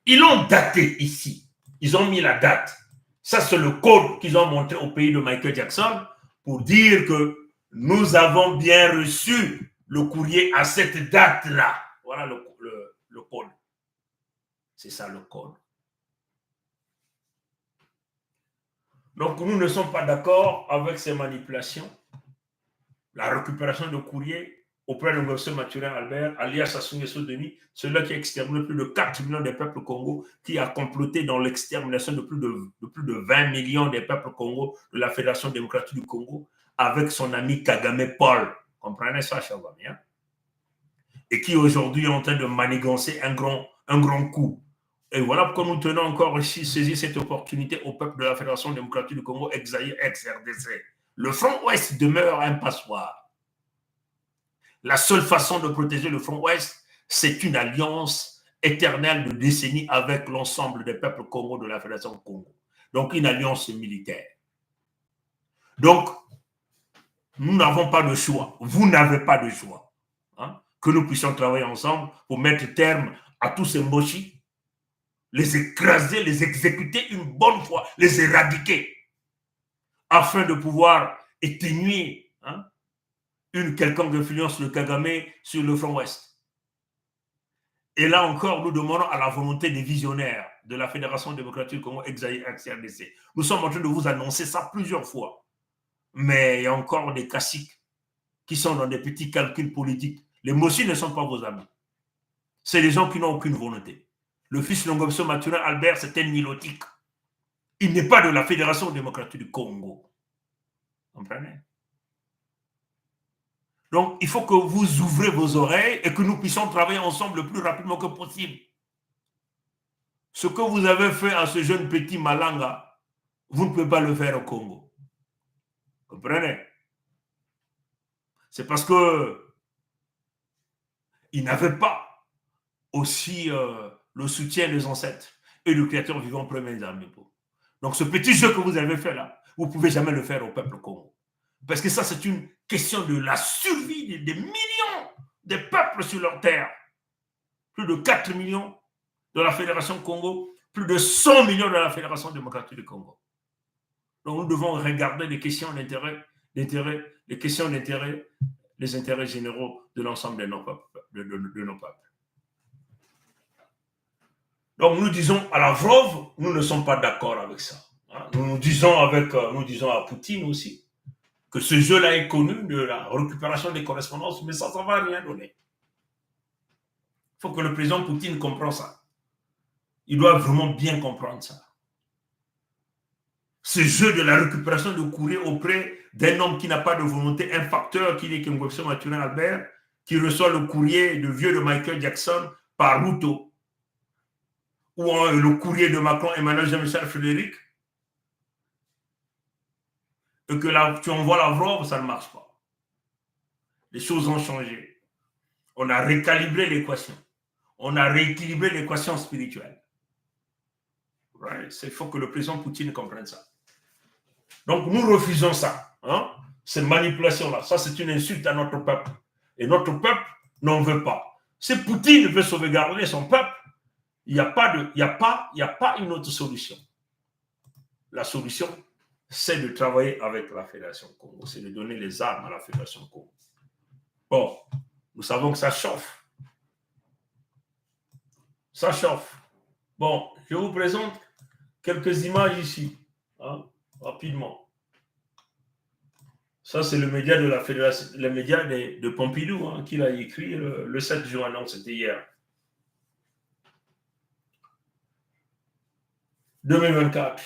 ils l'ont daté ici. Ils ont mis la date. Ça, c'est le code qu'ils ont montré au pays de Michael Jackson pour dire que nous avons bien reçu le courrier à cette date-là. Voilà le code. C'est ça le code. Donc, nous ne sommes pas d'accord avec ces manipulations. La récupération de courrier auprès de M. Mathurin Albert, alias Sassou Nguesso Denis, celui qui a exterminé plus de 4 millions de peuples Congo, qui a comploté dans l'extermination de plus de 20 millions de peuples Congo de la Fédération démocratique du Congo, avec son ami Kagame Paul. Comprenez ça, Chavamia? Et qui aujourd'hui est en train de manigancer un grand coup. Et voilà pourquoi nous tenons encore ici saisir cette opportunité au peuple de la Fédération démocratique du Congo, ex-RDC. Le front ouest demeure un passoire. La seule façon de protéger le front ouest, c'est une alliance éternelle de décennies avec l'ensemble des peuples Congo de la Fédération Congo. Donc une alliance militaire. Donc, nous n'avons pas de choix. Vous n'avez pas de choix. Hein, que nous puissions travailler ensemble pour mettre terme à tous ces mochis, les écraser, les exécuter une bonne fois, les éradiquer, afin de pouvoir éteigner une quelconque influence de Kagame sur le front ouest. Et là encore, nous demandons à la volonté des visionnaires de la Fédération démocratique du Congo, ex-RDC. Nous sommes en train de vous annoncer ça plusieurs fois. Mais il y a encore des caciques qui sont dans des petits calculs politiques. Les Mossi ne sont pas vos amis. C'est des gens qui n'ont aucune volonté. Le fils de Ngomso Mathurin Albert, c'est un nilotique. Il n'est pas de la Fédération démocratique du Congo. Vous comprenez? Donc, il faut que vous ouvrez vos oreilles et que nous puissions travailler ensemble le plus rapidement que possible. Ce que vous avez fait à ce jeune petit Malanga, vous ne pouvez pas le faire au Congo. Vous comprenez? C'est parce que il n'avait pas aussi le soutien des ancêtres et du créateur vivant premier armées. Donc ce petit jeu que vous avez fait là, vous ne pouvez jamais le faire au peuple Congo. Parce que ça, c'est une question de la survie des millions de peuples sur leur terre. Plus de 4 millions de la Fédération Congo plus de 100 millions de la Fédération démocratique du Congo. Donc nous devons regarder les questions d'intérêt, les questions d'intérêt, les intérêts généraux de l'ensemble de nos peuples. Donc nous disons à Lavrov, nous ne sommes pas d'accord avec ça. Nous disons à Poutine aussi que ce jeu-là est connu de la récupération des correspondances, mais ça ne va rien donner. Il faut que le président Poutine comprenne ça. Il doit vraiment bien comprendre ça. Ce jeu de la récupération de courrier auprès d'un homme qui n'a pas de volonté, un facteur qui est Kengwebso Mathurin Albert, qui reçoit le courrier de vieux de Michael Jackson par Ruto, ou le courrier de Macron Emmanuel Jean-Michel Frédéric, et que là, tu envoies Lavrov, ça ne marche pas. Les choses ont changé. On a recalibré l'équation. On a rééquilibré l'équation spirituelle. Right? Il faut que le président Poutine comprenne ça. Donc, nous refusons ça. Hein? Ces manipulations-là. Ça, c'est une insulte à notre peuple. Et notre peuple n'en veut pas. Si Poutine veut sauvegarder son peuple, il n'y a pas une autre solution. La solution, c'est de travailler avec la Fédération Congo. C'est de donner les armes à la Fédération Congo. Bon, nous savons que ça chauffe. Ça chauffe. Bon, je vous présente quelques images ici, hein, rapidement. Ça, c'est le média de la Fédération, le média de Pompidou, hein, qu'il a écrit le 7 juin, donc c'était hier. 2024.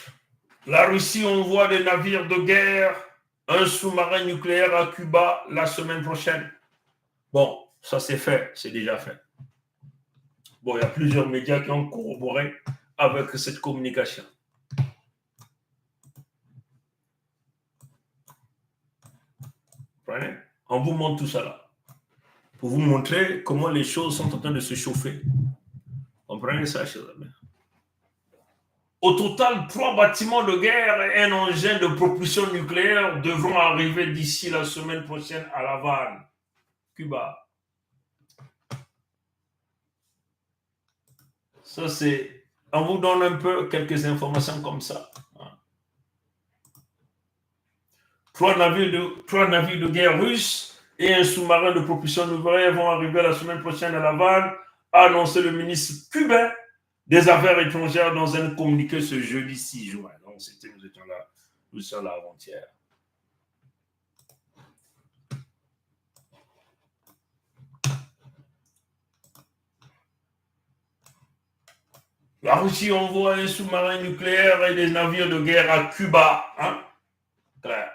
La Russie envoie des navires de guerre, un sous-marin nucléaire à Cuba la semaine prochaine. Bon, ça c'est fait, c'est déjà fait. Bon, il y a plusieurs médias qui ont corroboré avec cette communication. Comprenez? On vous montre tout ça là. Pour vous montrer comment les choses sont en train de se chauffer. Comprenez ça, chers amis? Au total, 3 bâtiments de guerre et un engin de propulsion nucléaire devront arriver d'ici la semaine prochaine à La Havane, Cuba. Ça, c'est... On vous donne un peu quelques informations comme ça. 3 navires de guerre russes et un sous-marin de propulsion nucléaire vont arriver la semaine prochaine à La Havane, a annoncé le ministre cubain des Affaires étrangères dans un communiqué ce jeudi 6 juin. Donc, nous étions là avant-hier. La Russie envoie un sous-marin nucléaire et des navires de guerre à Cuba. Hein? Claire.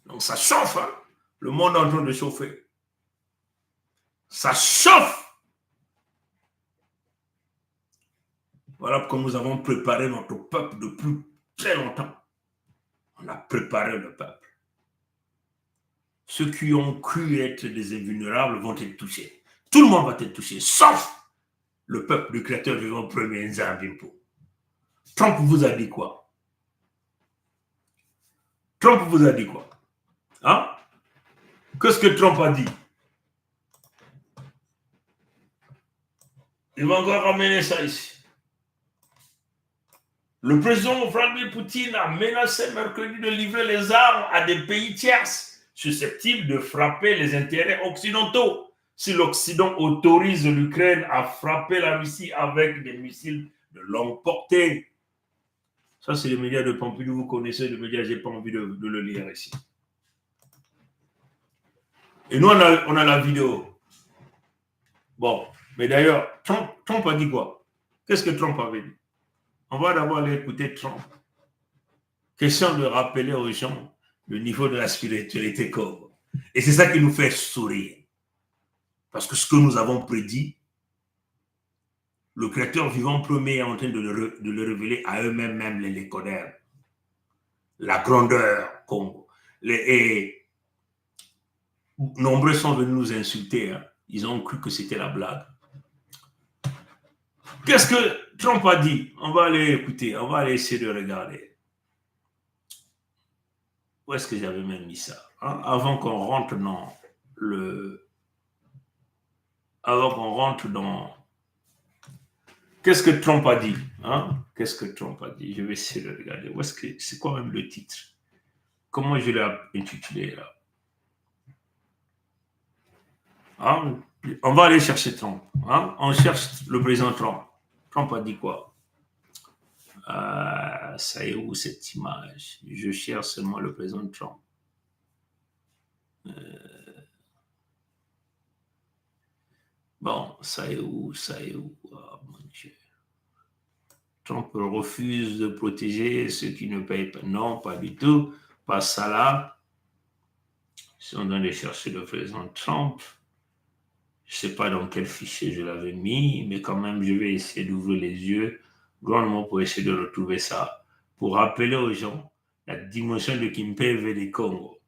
Donc, ça chauffe. Hein? Le monde est en train de chauffer. Ça chauffe. Voilà pourquoi nous avons préparé notre peuple depuis très longtemps. On a préparé le peuple. Ceux qui ont cru être des invulnérables vont être touchés. Tout le monde va être touché, sauf le peuple du Créateur vivant premier Nzambimpo. Trump vous a dit quoi? Trump vous a dit quoi? Hein? Qu'est-ce que Trump a dit? Il va encore ramener ça ici. Le président Vladimir Poutine a menacé mercredi de livrer les armes à des pays tiers susceptibles de frapper les intérêts occidentaux si l'Occident autorise l'Ukraine à frapper la Russie avec des missiles de longue portée. Ça, c'est les médias de Pompidou, vous connaissez le média, je n'ai pas envie de le lire ici. Et nous, on a la vidéo. Bon, mais d'ailleurs, Trump a dit quoi? Qu'est-ce que Trump avait dit? On va d'abord aller écouter Trump. Question de rappeler aux gens le niveau de la spiritualité Congo. Et c'est ça qui nous fait sourire. Parce que ce que nous avons prédit, le Créateur vivant premier est en train de le révéler à eux-mêmes, les Lécodaires. La grandeur Congo. Et nombreux sont venus nous insulter. Hein. Ils ont cru que c'était la blague. Qu'est-ce que Trump a dit? On va aller écouter, on va aller essayer de regarder. Où est-ce que j'avais même mis ça? Hein? Avant qu'on rentre dans le... Avant qu'on rentre dans Qu'est-ce que Trump a dit, hein? Qu'est-ce que Trump a dit? Je vais essayer de regarder. C'est quoi même le titre? Comment je l'ai intitulé là? Hein? On va aller chercher Trump. Hein? On cherche le président Trump. Trump a dit quoi? Ça est où cette image? Je cherche seulement le président Trump. Bon, ça est où? Ça est où? Oh, mon Dieu. Trump refuse de protéger ceux qui ne payent pas. Non, pas du tout. Pas ça là. Si on doit aller chercher le président Trump, je ne sais pas dans quel fichier je l'avais mis, mais quand même, je vais essayer d'ouvrir les yeux grandement pour essayer de retrouver ça, pour rappeler aux gens la dimension de Kimpeve des Congo.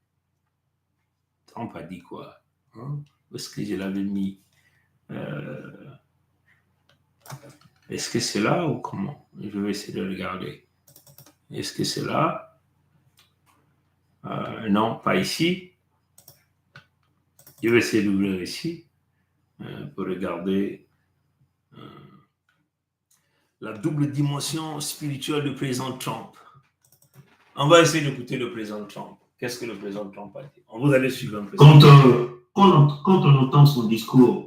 Trump a dit quoi? Hein? Où est-ce que je l'avais mis? Est-ce que c'est là ou comment? Je vais essayer de regarder. Est-ce que c'est là? Non, pas ici. Je vais essayer d'ouvrir ici pour regarder la double dimension spirituelle du président Trump. On va essayer d'écouter le président Trump. Qu'est-ce que le président Trump a dit? On vous allez suivre un peu. Quand on entend son discours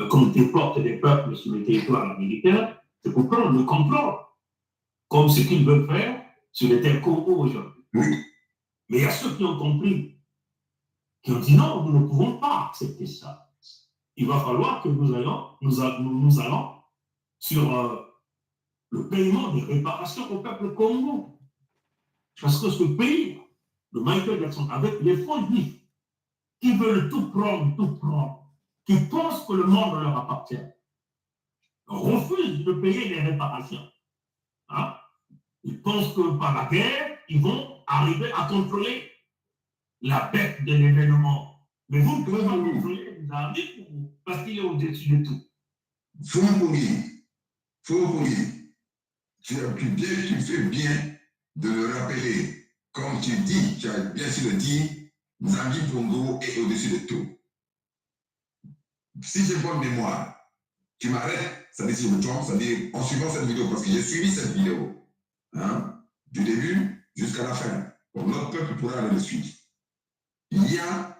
comme déporte des peuples sur le territoire militaire, c'est pour prendre le complot, comme ce qu'ils veulent faire sur les terres Congo aujourd'hui. Oui. Mais il y a ceux qui ont compris, qui ont dit non, nous ne pouvons pas accepter ça. Il va falloir que nous allons sur le paiement des réparations au peuple Congo. Parce que ce pays, le Michael Jackson, avec les faux juifs, qui veulent tout prendre, qui pensent que le monde leur appartient, refusent de payer les réparations. Hein? Ils pensent que par la guerre, ils vont arriver à contrôler la bête de l'événement. Mais vous ne pouvez pas contrôler les armées parce qu'il est au-dessus de tout. Faut tu fais bien de le rappeler. Comme tu dis, tu as bien sûr dit, Nzambi Bongo est au-dessus de tout. Si j'ai bonne mémoire, tu m'arrêtes, ça dit si je me trompe, ça dit en suivant cette vidéo, parce que j'ai suivi cette vidéo, hein, du début jusqu'à la fin. Bon, notre peuple pourra aller le suivre. Il y a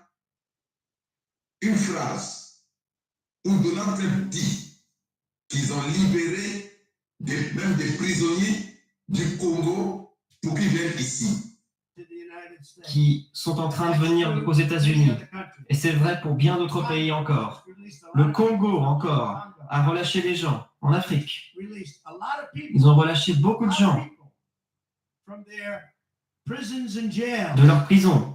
une phrase où Donald Trump dit qu'ils ont libéré même des prisonniers du Congo pour qu'ils viennent ici. Qui sont en train de venir aux États-Unis. Et c'est vrai pour bien d'autres pays encore. Le Congo encore a relâché des gens en Afrique. Ils ont relâché beaucoup de gens de leur prison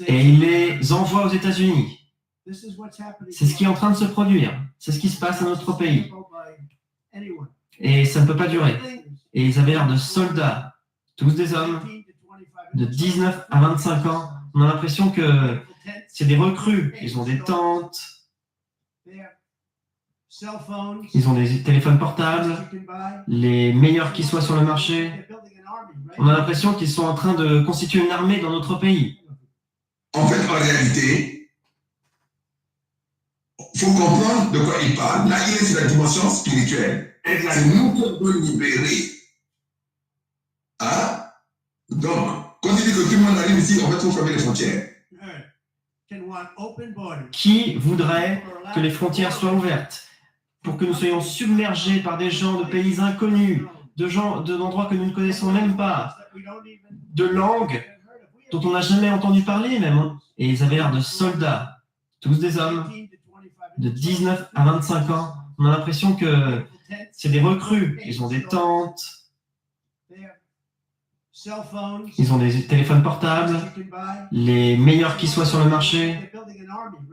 et ils les envoient aux États-Unis. C'est ce qui est en train de se produire. C'est ce qui se passe à notre pays. Et ça ne peut pas durer. Et ils avaient l'air de soldats, tous des hommes de 19 à 25 ans. On a l'impression que c'est des recrues. Ils ont des tentes, ils ont des téléphones portables, les meilleurs qui soient sur le marché. On a l'impression qu'ils sont en train de constituer une armée dans notre pays. En fait, en réalité, il faut comprendre de quoi il parle. Là, il est sur la dimension spirituelle. C'est nous qui devons libérer. Hein? Donc, quand il dit que tout le monde arrive ici, en fait, il faut fermer les frontières. Qui voudrait que les frontières soient ouvertes pour que nous soyons submergés par des gens de pays inconnus, d'endroits que nous ne connaissons même pas, de langues dont on n'a jamais entendu parler même. Et ils avaient l'air de soldats, tous des hommes de 19 à 25 ans. On a l'impression que c'est des recrues. Ils ont des tentes, ils ont des téléphones portables, les meilleurs qui soient sur le marché.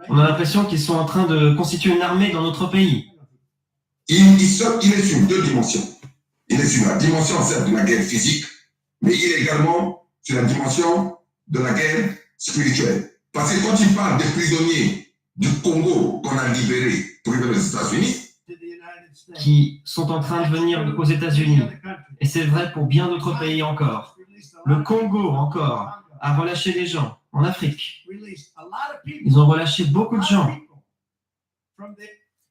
On a l'impression qu'ils sont en train de constituer une armée dans notre pays. Il est sur deux dimensions. Il est sur la dimension certes de la guerre physique, mais il est également sur la dimension de la guerre spirituelle. Parce que quand il parle des prisonniers du Congo qu'on a libérés pour venir aux États-Unis, qui sont en train de venir aux États-Unis. Et c'est vrai pour bien d'autres pays encore. Le Congo encore a relâché des gens en Afrique. Ils ont relâché beaucoup de gens.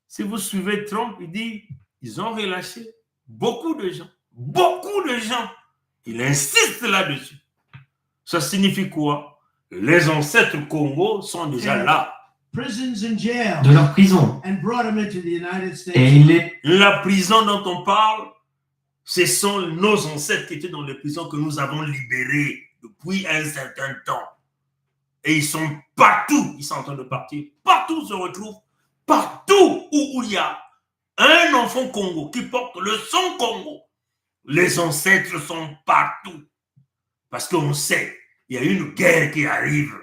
Si vous suivez Trump, il dit ils ont relâché beaucoup de gens. Beaucoup de gens. Il insiste là-dessus. Ça signifie quoi? Les ancêtres Congo sont déjà là. De leur prison. Et la prison dont on parle, ce sont nos ancêtres qui étaient dans les prisons que nous avons libérés depuis un certain temps. Et ils sont partout, ils sont en train de partir. Partout se retrouvent, partout où il y a un enfant Congo qui porte le son Congo. Les ancêtres sont partout. Parce qu'on sait, il y a une guerre qui arrive.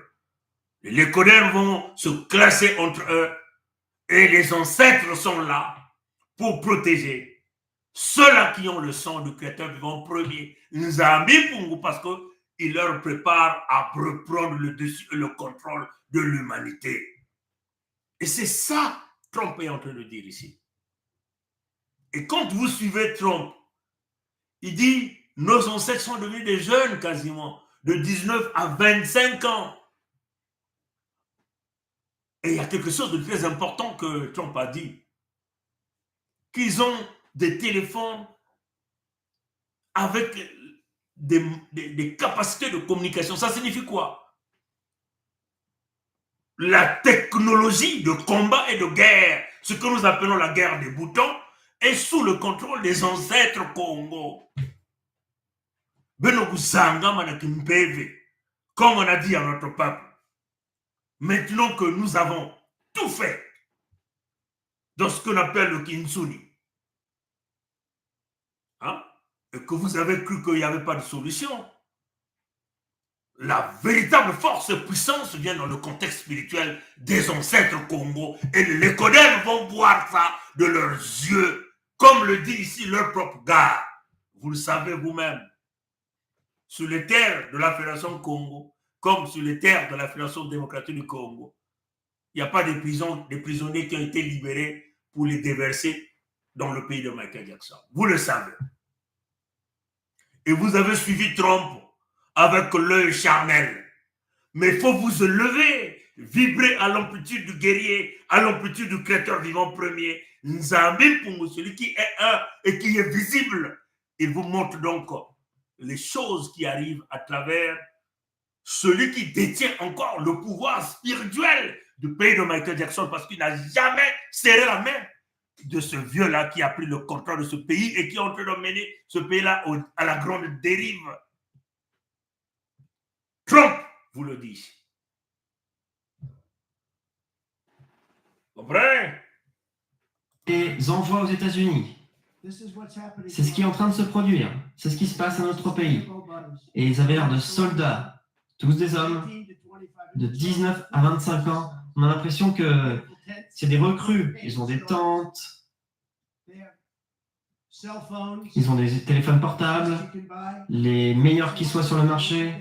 Les Codères vont se classer entre eux et les ancêtres sont là pour protéger ceux-là qui ont le sang du Créateur vivant premier. Nzambi Pungu, parce qu'il leur prépare à reprendre le dessus et le contrôle de l'humanité. Et c'est ça que Trump est en train de dire ici. Et quand vous suivez Trump, il dit nos ancêtres sont devenus des jeunes quasiment, de 19 à 25 ans. Et il y a quelque chose de très important que Trump a dit, qu'ils ont des téléphones avec des capacités de communication. Ça signifie quoi? La technologie de combat et de guerre, ce que nous appelons la guerre des boutons, est sous le contrôle des ancêtres Congo. Comme on a dit à notre peuple, maintenant que nous avons tout fait dans ce qu'on appelle le Kinsuni, hein, et que vous avez cru qu'il n'y avait pas de solution, la véritable force et puissance vient dans le contexte spirituel des ancêtres Congo. Et les Codères vont voir ça de leurs yeux, comme le dit ici leur propre gars. Vous le savez vous-même. Sur les terres de la Fédération Congo, comme sur les terres de la Fédération démocratique du Congo, il n'y a pas de prisonniers qui ont été libérés pour les déverser dans le pays de Michael Jackson. Vous le savez. Et vous avez suivi Trump avec l'œil charnel. Mais il faut vous lever, vibrer à l'amplitude du guerrier, à l'amplitude du créateur vivant premier. Nzambi Pungu, celui qui est un et qui est visible. Il vous montre donc les choses qui arrivent à travers celui qui détient encore le pouvoir spirituel du pays de Michael Jackson, parce qu'il n'a jamais serré la main de ce vieux-là qui a pris le contrôle de ce pays et qui est en train d'emmener ce pays-là à la grande dérive. Trump vous le dit. Comprenez? Les envois aux États-Unis. C'est ce qui est en train de se produire. C'est ce qui se passe à notre pays. Et ils avaient l'air de soldats, tous des hommes, de 19 à 25 ans. On a l'impression que c'est des recrues. Ils ont des tentes, ils ont des téléphones portables, les meilleurs qui soient sur le marché.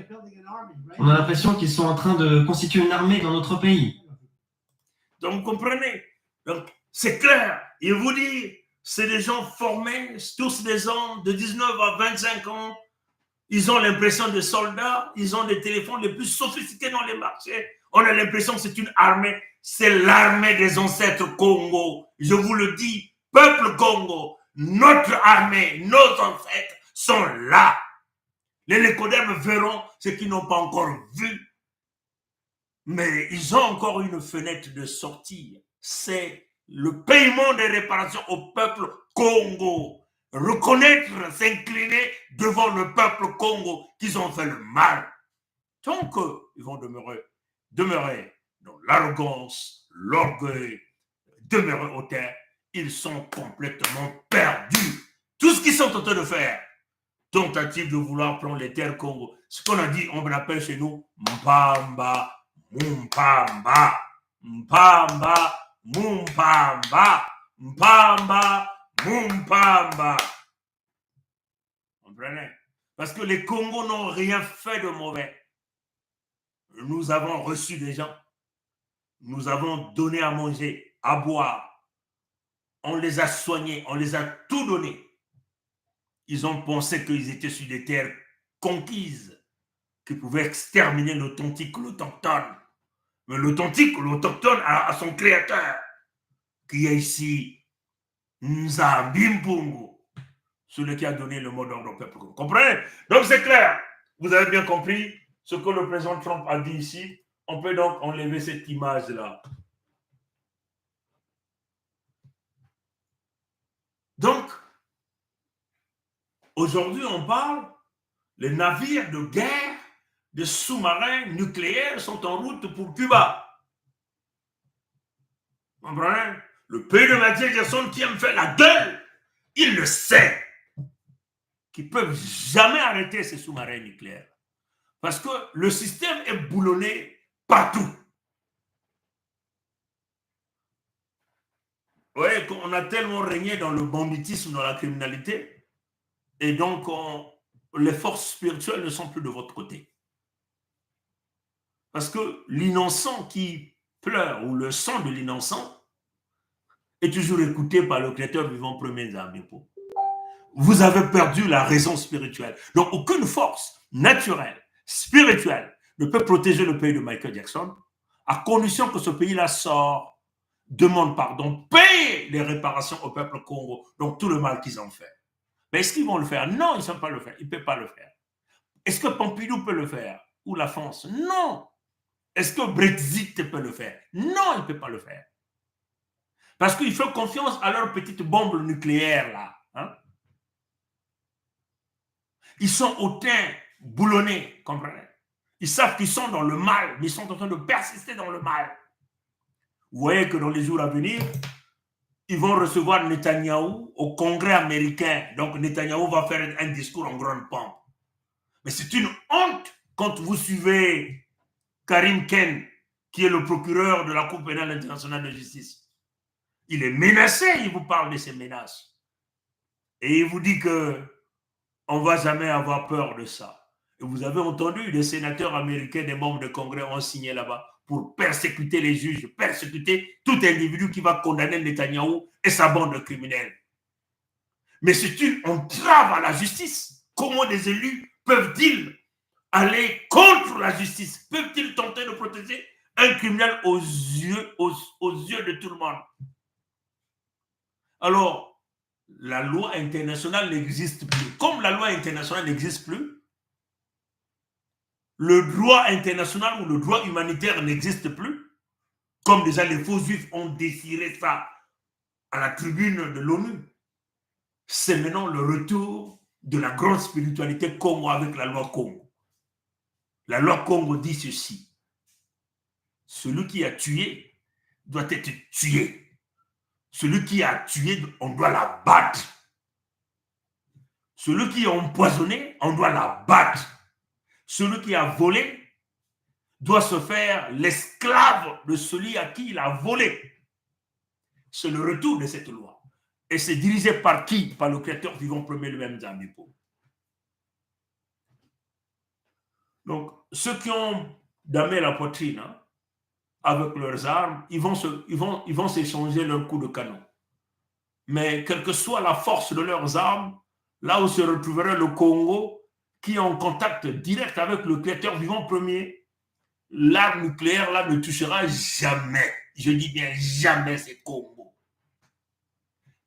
On a l'impression qu'ils sont en train de constituer une armée dans notre pays. Donc, vous comprenez? Donc, c'est clair. Il vous dit, c'est des gens formés, tous des hommes de 19 à 25 ans. Ils ont l'impression de soldats, ils ont des téléphones les plus sophistiqués dans les marchés. On a l'impression que c'est une armée. C'est l'armée des ancêtres Congo. Je vous le dis, peuple Congo, notre armée, nos ancêtres sont là. Les Lécodèmes verront ce qu'ils n'ont pas encore vu. Mais ils ont encore une fenêtre de sortie. C'est le paiement des réparations au peuple Congo. Reconnaître, s'incliner devant le peuple Congo qu'ils ont fait le mal. Tant qu'ils vont demeurer dans l'arrogance, l'orgueil, demeurer au terre, ils sont complètement perdus. Tout ce qu'ils sont en train de faire, tentative de vouloir prendre les terres Congo, ce qu'on a dit, on l'appelle chez nous Mpamba, Mumpamba, Mpamba, Mumpamba, Mpamba, Mumpamba. Comprenez? Parce que les Congos n'ont rien fait de mauvais. Nous avons reçu des gens. Nous avons donné à manger, à boire. On les a soignés, on les a tout donné. Ils ont pensé qu'ils étaient sur des terres conquises, qu'ils pouvaient exterminer l'authentique, l'autochtone. Mais l'authentique, l'autochtone a son créateur, qui est ici Nzambi Mpungu, celui qui a donné le mot d'ordre au peuple. Vous comprenez? Donc c'est clair. Vous avez bien compris ce que le président Trump a dit ici. On peut donc enlever cette image-là. Donc, aujourd'hui, on parle, les navires de guerre, des sous-marins nucléaires sont en route pour Cuba. Vous comprenez? Le pays de Michael Jackson qui aime faire la gueule, il le sait, qu'ils ne peuvent jamais arrêter ces sous-marins nucléaires. Parce que le système est boulonné partout. Vous voyez qu'on a tellement régné dans le banditisme, dans la criminalité, et donc les forces spirituelles ne sont plus de votre côté. Parce que l'innocent qui pleure, ou le sang de l'innocent, est toujours écouté par le Créateur vivant premier Nzambi. Vous avez perdu la raison spirituelle. Donc aucune force naturelle, spirituelle, ne peut protéger le pays de Michael Jackson, à condition que ce pays-là sort, demande pardon, paye les réparations au peuple Congo, donc tout le mal qu'ils ont fait. Mais est-ce qu'ils vont le faire? Non, ils ne savent pas le faire. Ils ne peuvent pas le faire. Est-ce que Pompidou peut le faire? Ou la France? Non. Est-ce que Brexit peut le faire? Non, il ne peut pas le faire. Parce qu'ils font confiance à leur petite bombe nucléaire là. Hein? Ils sont hautains, boulonnés, comprenez? Ils savent qu'ils sont dans le mal, mais ils sont en train de persister dans le mal. Vous voyez que dans les jours à venir, ils vont recevoir Netanyahou au Congrès américain. Donc Netanyahou va faire un discours en grande pompe. Mais c'est une honte quand vous suivez Karim Ken, qui est le procureur de la Cour pénale internationale de justice. Il est menacé, il vous parle de ces menaces. Et il vous dit qu'on ne va jamais avoir peur de ça. Et vous avez entendu, les sénateurs américains, des membres de Congrès ont signé là-bas pour persécuter les juges, persécuter tout individu qui va condamner Netanyahou et sa bande de criminels. Mais c'est une entrave à la justice. Comment des élus peuvent-ils aller contre la justice? Peuvent-ils tenter de protéger un criminel aux yeux de tout le monde? Alors, la loi internationale n'existe plus. Comme la loi internationale n'existe plus, le droit international ou le droit humanitaire n'existe plus, comme déjà les faux juifs ont désiré ça à la tribune de l'ONU. C'est maintenant le retour de la grande spiritualité Congo avec la loi Congo. La loi Congo dit ceci: celui qui a tué doit être tué. Celui qui a tué, on doit la battre. Celui qui a empoisonné, on doit la battre. Celui qui a volé doit se faire l'esclave de celui à qui il a volé. C'est le retour de cette loi. Et c'est dirigé par qui? Par le Créateur vivant premier, le même Nzambi. Donc, ceux qui ont damé la poitrine, hein, avec leurs armes, ils vont s'échanger leurs coups de canon. Mais quelle que soit la force de leurs armes, là où se retrouverait le Congo, qui est en contact direct avec le Créateur vivant premier, l'arme nucléaire là ne touchera jamais, je dis bien jamais, ces Congo.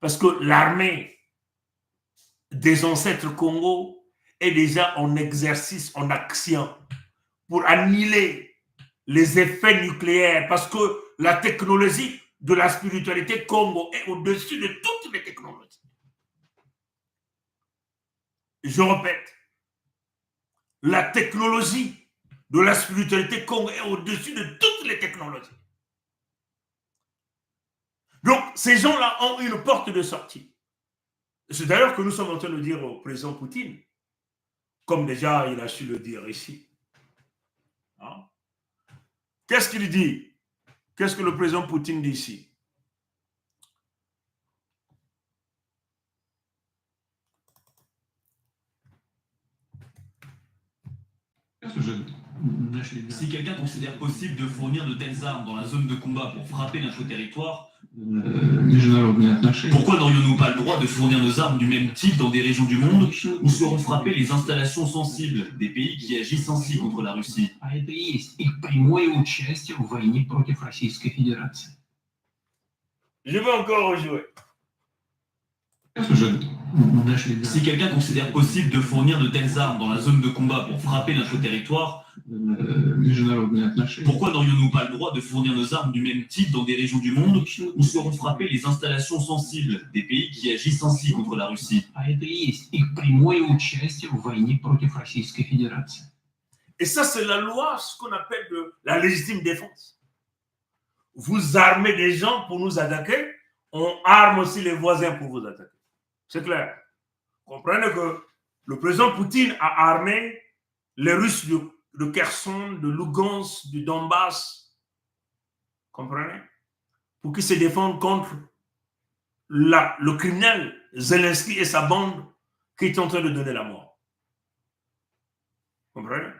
Parce que l'armée des ancêtres Congo est déjà en exercice, en action, pour annihiler les effets nucléaires, parce que la technologie de la spiritualité Congo est au-dessus de toutes les technologies. Je répète, la technologie de la spiritualité Congo est au-dessus de toutes les technologies. Donc, ces gens-là ont une porte de sortie. C'est d'ailleurs que nous sommes en train de dire au président Poutine, comme déjà il a su le dire ici. Hein? Qu'est-ce qu'il dit? Qu'est-ce que le président Poutine dit ici? Si quelqu'un considère possible de fournir de telles armes dans la zone de combat pour frapper notre territoire, pourquoi n'aurions-nous pas le droit de fournir nos armes du même type dans des régions du monde où seront frappées les installations sensibles des pays qui agissent ainsi contre la Russie? Je vais encore rejouer. Si quelqu'un considère possible de fournir de telles armes dans la zone de combat pour frapper notre territoire, pourquoi n'aurions-nous pas le droit de fournir nos armes du même type dans des régions du monde où seront frappées les installations sensibles des pays qui agissent ainsi contre la Russie? Et ça, c'est la loi, ce qu'on appelle la légitime défense. Vous armez des gens pour nous attaquer, on arme aussi les voisins pour vous attaquer. C'est clair. Comprenez que le président Poutine a armé les Russes de Kherson, de Lugansk, du Donbass. Comprenez? Pour qu'ils se défendent contre le criminel Zelensky et sa bande qui est en train de donner la mort. Comprenez?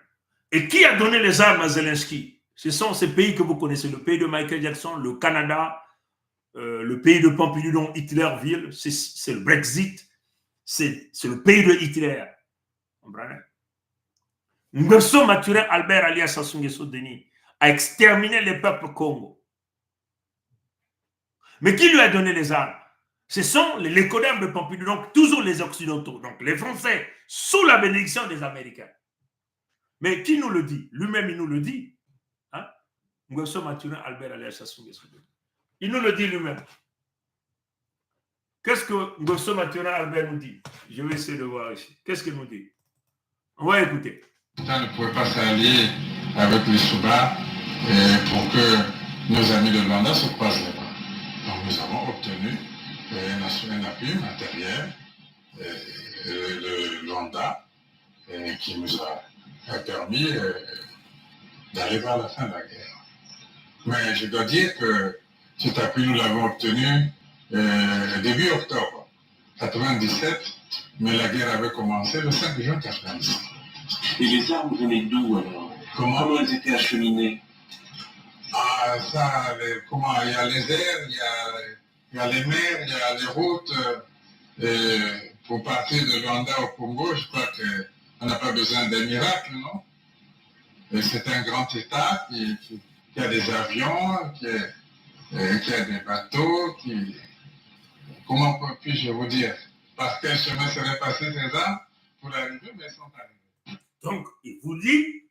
Et qui a donné les armes à Zelensky? Ce sont ces pays que vous connaissez, le pays de Michael Jackson, le Canada, le pays de Pompidou dont Hitler vit, c'est le Brexit, c'est le pays de Hitler. Comprenez? Nguesso Maturin Albert alias Sassou Nguesso Denis a exterminé les peuples Congo. Mais qui lui a donné les armes? Ce sont les lécodermes de Pompidou, donc toujours les Occidentaux, donc les Français, sous la bénédiction des Américains. Mais qui nous le dit? Lui-même, il nous le dit. Hein? Nguesso Maturin Albert alias Sassou Nguesso Denis. Il nous le dit lui-même. Qu'est-ce que Nguesso Maturin Albert nous dit? Je vais essayer de voir ici. Qu'est-ce qu'il nous dit? On va écouter. On ne pouvait pas s'allier avec les Souba pour que nos amis de Luanda se croisent les bras. Donc nous avons obtenu un appui matériel de Luanda qui nous a permis d'aller vers la fin de la guerre. Mais je dois dire que cet appui, nous l'avons obtenu début octobre 1997, mais la guerre avait commencé le 5 juin 1997. Et les armes venaient d'où alors? Comment elles étaient acheminées? Ah, ça, comment? Il y a les airs, il y a les mers, il y a les routes. Pour partir de Luanda au Congo, je crois qu'on n'a pas besoin d'un miracle, non? Et c'est un grand État qui a des avions, qui a des bateaux, comment puis-je vous dire? Par quel chemin seraient passés ces armes pour arriver, mais elles sont arrivées. Donc, il vous dit,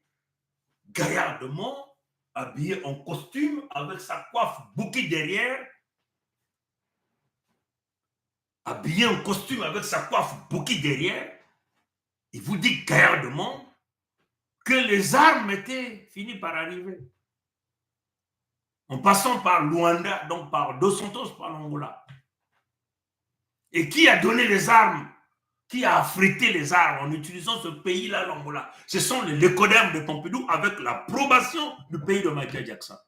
gaillardement, habillé en costume, avec sa coiffe bouquée derrière, habillé en costume avec sa coiffe bouquée derrière, il vous dit gaillardement que les armes étaient finies par arriver. En passant par Luanda, donc par Dos Santos, par l'Angola. Et qui a donné les armes? Qui a affrété les armes en utilisant ce pays-là, l'Angola? Ce sont les lécodermes de Pompidou avec l'approbation du pays de Michael Jackson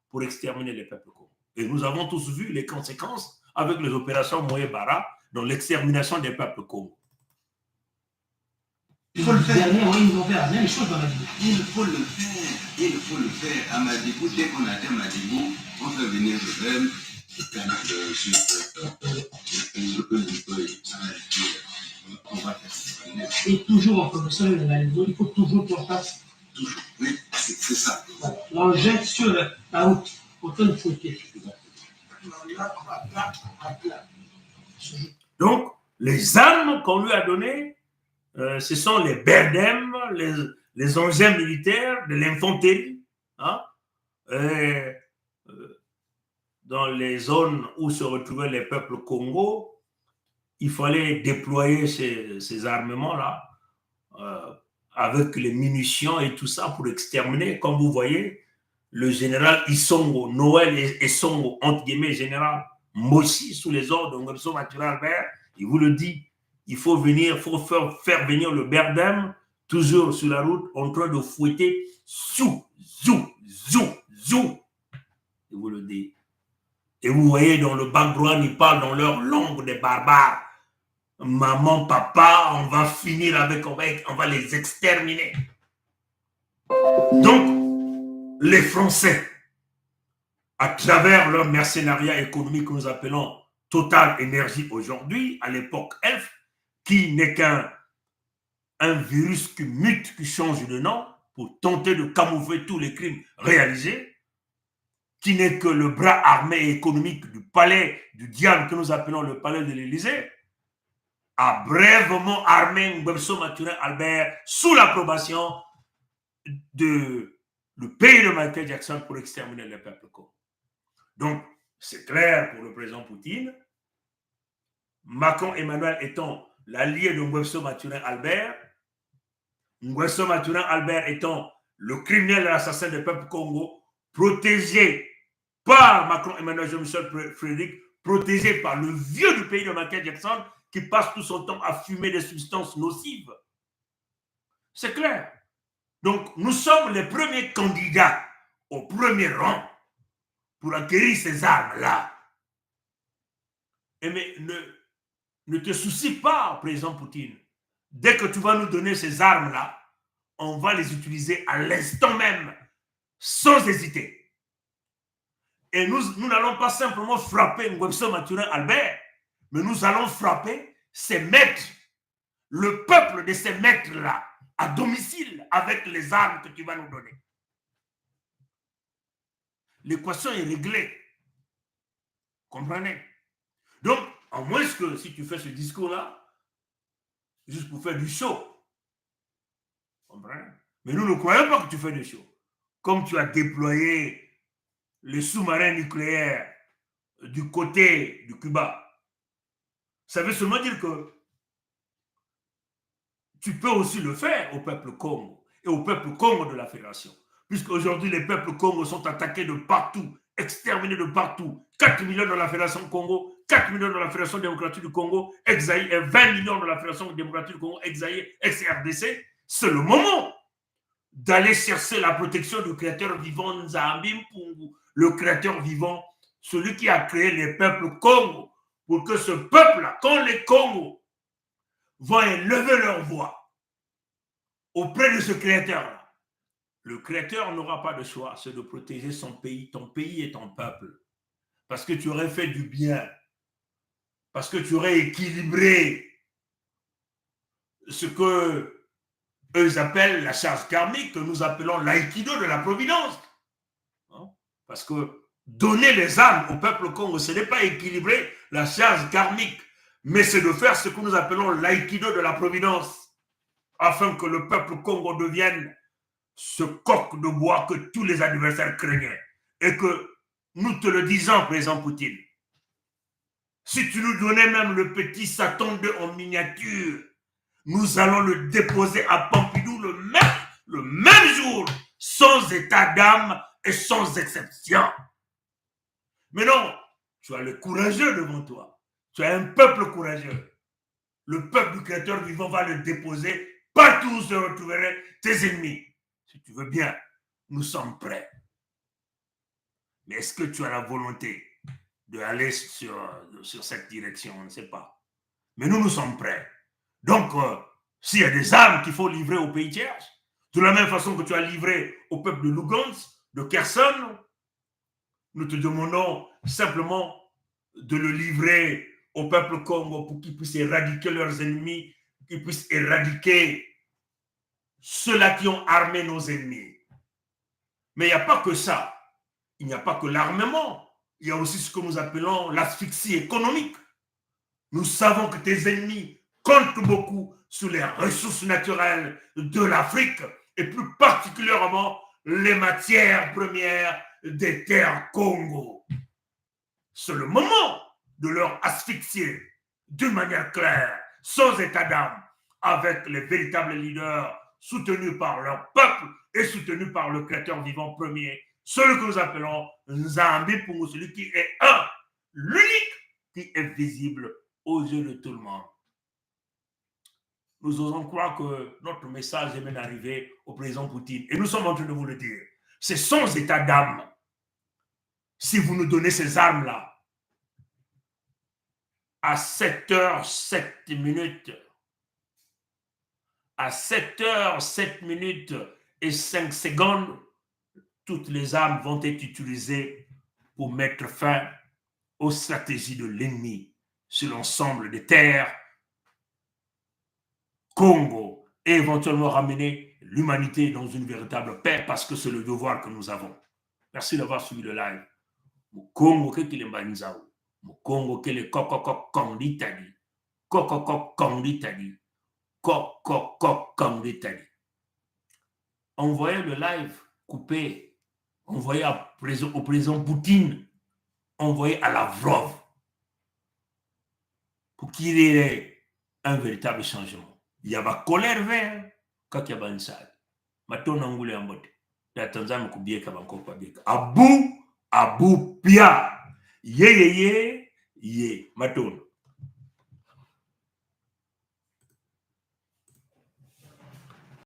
pour exterminer les peuples congolais. Et nous avons tous vu les conséquences avec les opérations Moye-Bara dans l'extermination des peuples congolais. Il faut le faire. Oui, ils vont faire bien les choses dans la vie. Il faut le faire. Il faut le faire. À Madibou, dès qu'on atteint Madibou, on fait venir le même. Et toujours en connaissant les réalisations, il faut toujours qu'on fasse. Toujours. Oui, c'est ça. Voilà. Là, on jette sur la route. Autant de fouetter. Donc, les armes qu'on lui a données, ce sont les berdem, les engins militaires de l'infanterie. Hein? Dans les zones où se retrouvaient les peuples Congo, il fallait déployer ces armements-là avec les munitions et tout ça pour exterminer. Comme vous voyez, le général Isongo, Noël Isongo, entre guillemets, général Mossi, sous les ordres de Nguesso Maturin Albert, il vous le dit, il faut faire venir le Berdem, toujours sur la route, en train de fouetter, zou, zou, zou, zou. Il vous le dit. Et vous voyez dans le background, ils parlent dans leur langue des barbares. Maman, papa, on va finir avec, on va les exterminer. Donc, les Français, à travers leur mercenariat économique que nous appelons Total Énergie aujourd'hui, à l'époque F, qui n'est qu'un virus qui mute, qui change de nom pour tenter de camoufler tous les crimes réalisés, qui n'est que le bras armé et économique du palais du diable que nous appelons le palais de l'Élysée, a brièvement armé Ngwemso Maturin Albert sous l'approbation du pays de Michael Jackson pour exterminer le peuple congo. Donc, c'est clair pour le président Poutine. Macron Emmanuel étant l'allié de Ngwemso Maturin Albert, Ngwemso Maturin Albert étant le criminel et l'assassin du peuple congo, protégé par Macron Emmanuel Jean-Michel Frédéric, protégé par le vieux du pays de Michael Jackson qui passe tout son temps à fumer des substances nocives. C'est clair. Donc, nous sommes les premiers candidats au premier rang pour acquérir ces armes-là. Mais ne te soucie pas, président Poutine. Dès que tu vas nous donner ces armes-là, on va les utiliser à l'instant même, sans hésiter. Et nous n'allons pas simplement frapper Ngwemso Maturin Albert, mais nous allons frapper ses maîtres, le peuple de ces maîtres-là, à domicile, avec les armes que tu vas nous donner. L'équation est réglée. Comprenez? Donc, à moins que si tu fais ce discours-là, juste pour faire du show. Comprenez? Mais nous ne croyons pas que tu fais du show. Comme tu as déployé les sous-marins nucléaires du côté du Cuba, ça veut seulement dire que tu peux aussi le faire au peuple Congo et au peuple Congo de la Fédération. Puisqu'aujourd'hui, les peuples Congo sont attaqués de partout, exterminés de partout. 4 millions dans la Fédération Congo, 4 millions dans la Fédération démocratique du Congo, exaillé, et 20 millions dans la Fédération démocratique du Congo, exaillé, ex-RDC. C'est le moment d'aller chercher la protection du créateur vivant Nzambi Mpungu, le créateur vivant, celui qui a créé les peuples Congo, pour que ce peuple-là, quand les Congos vont élever leur voix auprès de ce créateur-là, le créateur n'aura pas de choix, c'est de protéger son pays, ton pays et ton peuple. Parce que tu aurais fait du bien, parce que tu aurais équilibré ce que eux appellent la charge karmique, que nous appelons l'aïkido de la providence. Parce que donner les armes au peuple Congo, ce n'est pas équilibrer la charge karmique, mais c'est de faire ce que nous appelons l'aïkido de la providence, afin que le peuple Congo devienne ce coq de bois que tous les adversaires craignaient. Et que nous te le disons, président Poutine, si tu nous donnais même le petit Satan 2 en miniature, nous allons le déposer à Pompidou le même jour, sans état d'âme et sans exception. Mais non, tu as le courageux devant toi. Tu as un peuple courageux. Le peuple du Créateur vivant va le déposer partout où se retrouveraient tes ennemis. Si tu veux bien, nous sommes prêts. Mais est-ce que tu as la volonté d'aller sur cette direction? On ne sait pas. Mais nous sommes prêts. Donc, s'il y a des armes qu'il faut livrer au pays tiers, de la même façon que tu as livré au peuple de Lugansk, de Kherson, nous te demandons simplement de le livrer au peuple Congo pour qu'ils puissent éradiquer leurs ennemis, qu'ils puissent éradiquer ceux-là qui ont armé nos ennemis. Mais il n'y a pas que ça. Il n'y a pas que l'armement. Il y a aussi ce que nous appelons l'asphyxie économique. Nous savons que tes ennemis comptent beaucoup sur les ressources naturelles de l'Afrique et plus particulièrement les matières premières des terres Congo. C'est le moment de leur asphyxier d'une manière claire, sans état d'âme, avec les véritables leaders soutenus par leur peuple et soutenus par le créateur vivant premier, celui que nous appelons Nzambi Mpungu, celui qui est un, l'unique qui est visible aux yeux de tout le monde. Nous osons croire que notre message est bien arrivé au président Poutine. Et nous sommes en train de vous le dire. C'est sans état d'âme. Si vous nous donnez ces armes-là, à 7h07, à 7h07 et 5 secondes, toutes les armes vont être utilisées pour mettre fin aux stratégies de l'ennemi sur l'ensemble des terres Congo et éventuellement ramener l'humanité dans une véritable paix parce que c'est le devoir que nous avons. Merci d'avoir suivi le live. Congo, qu'est-ce qu'il est Banzao? Congo, qu'est-ce qu'il est Kokokok Konditadi? On voyait le live coupé. On voyait au président Poutine. On voyait à Lavrov. Pour qu'il y ait un véritable changement. Il y avait colère vert quand il y avait une salle. Maintenant, on a un botte. La Tanzanie kubie kabanko pabika. Abu Pia. Ye. Maton.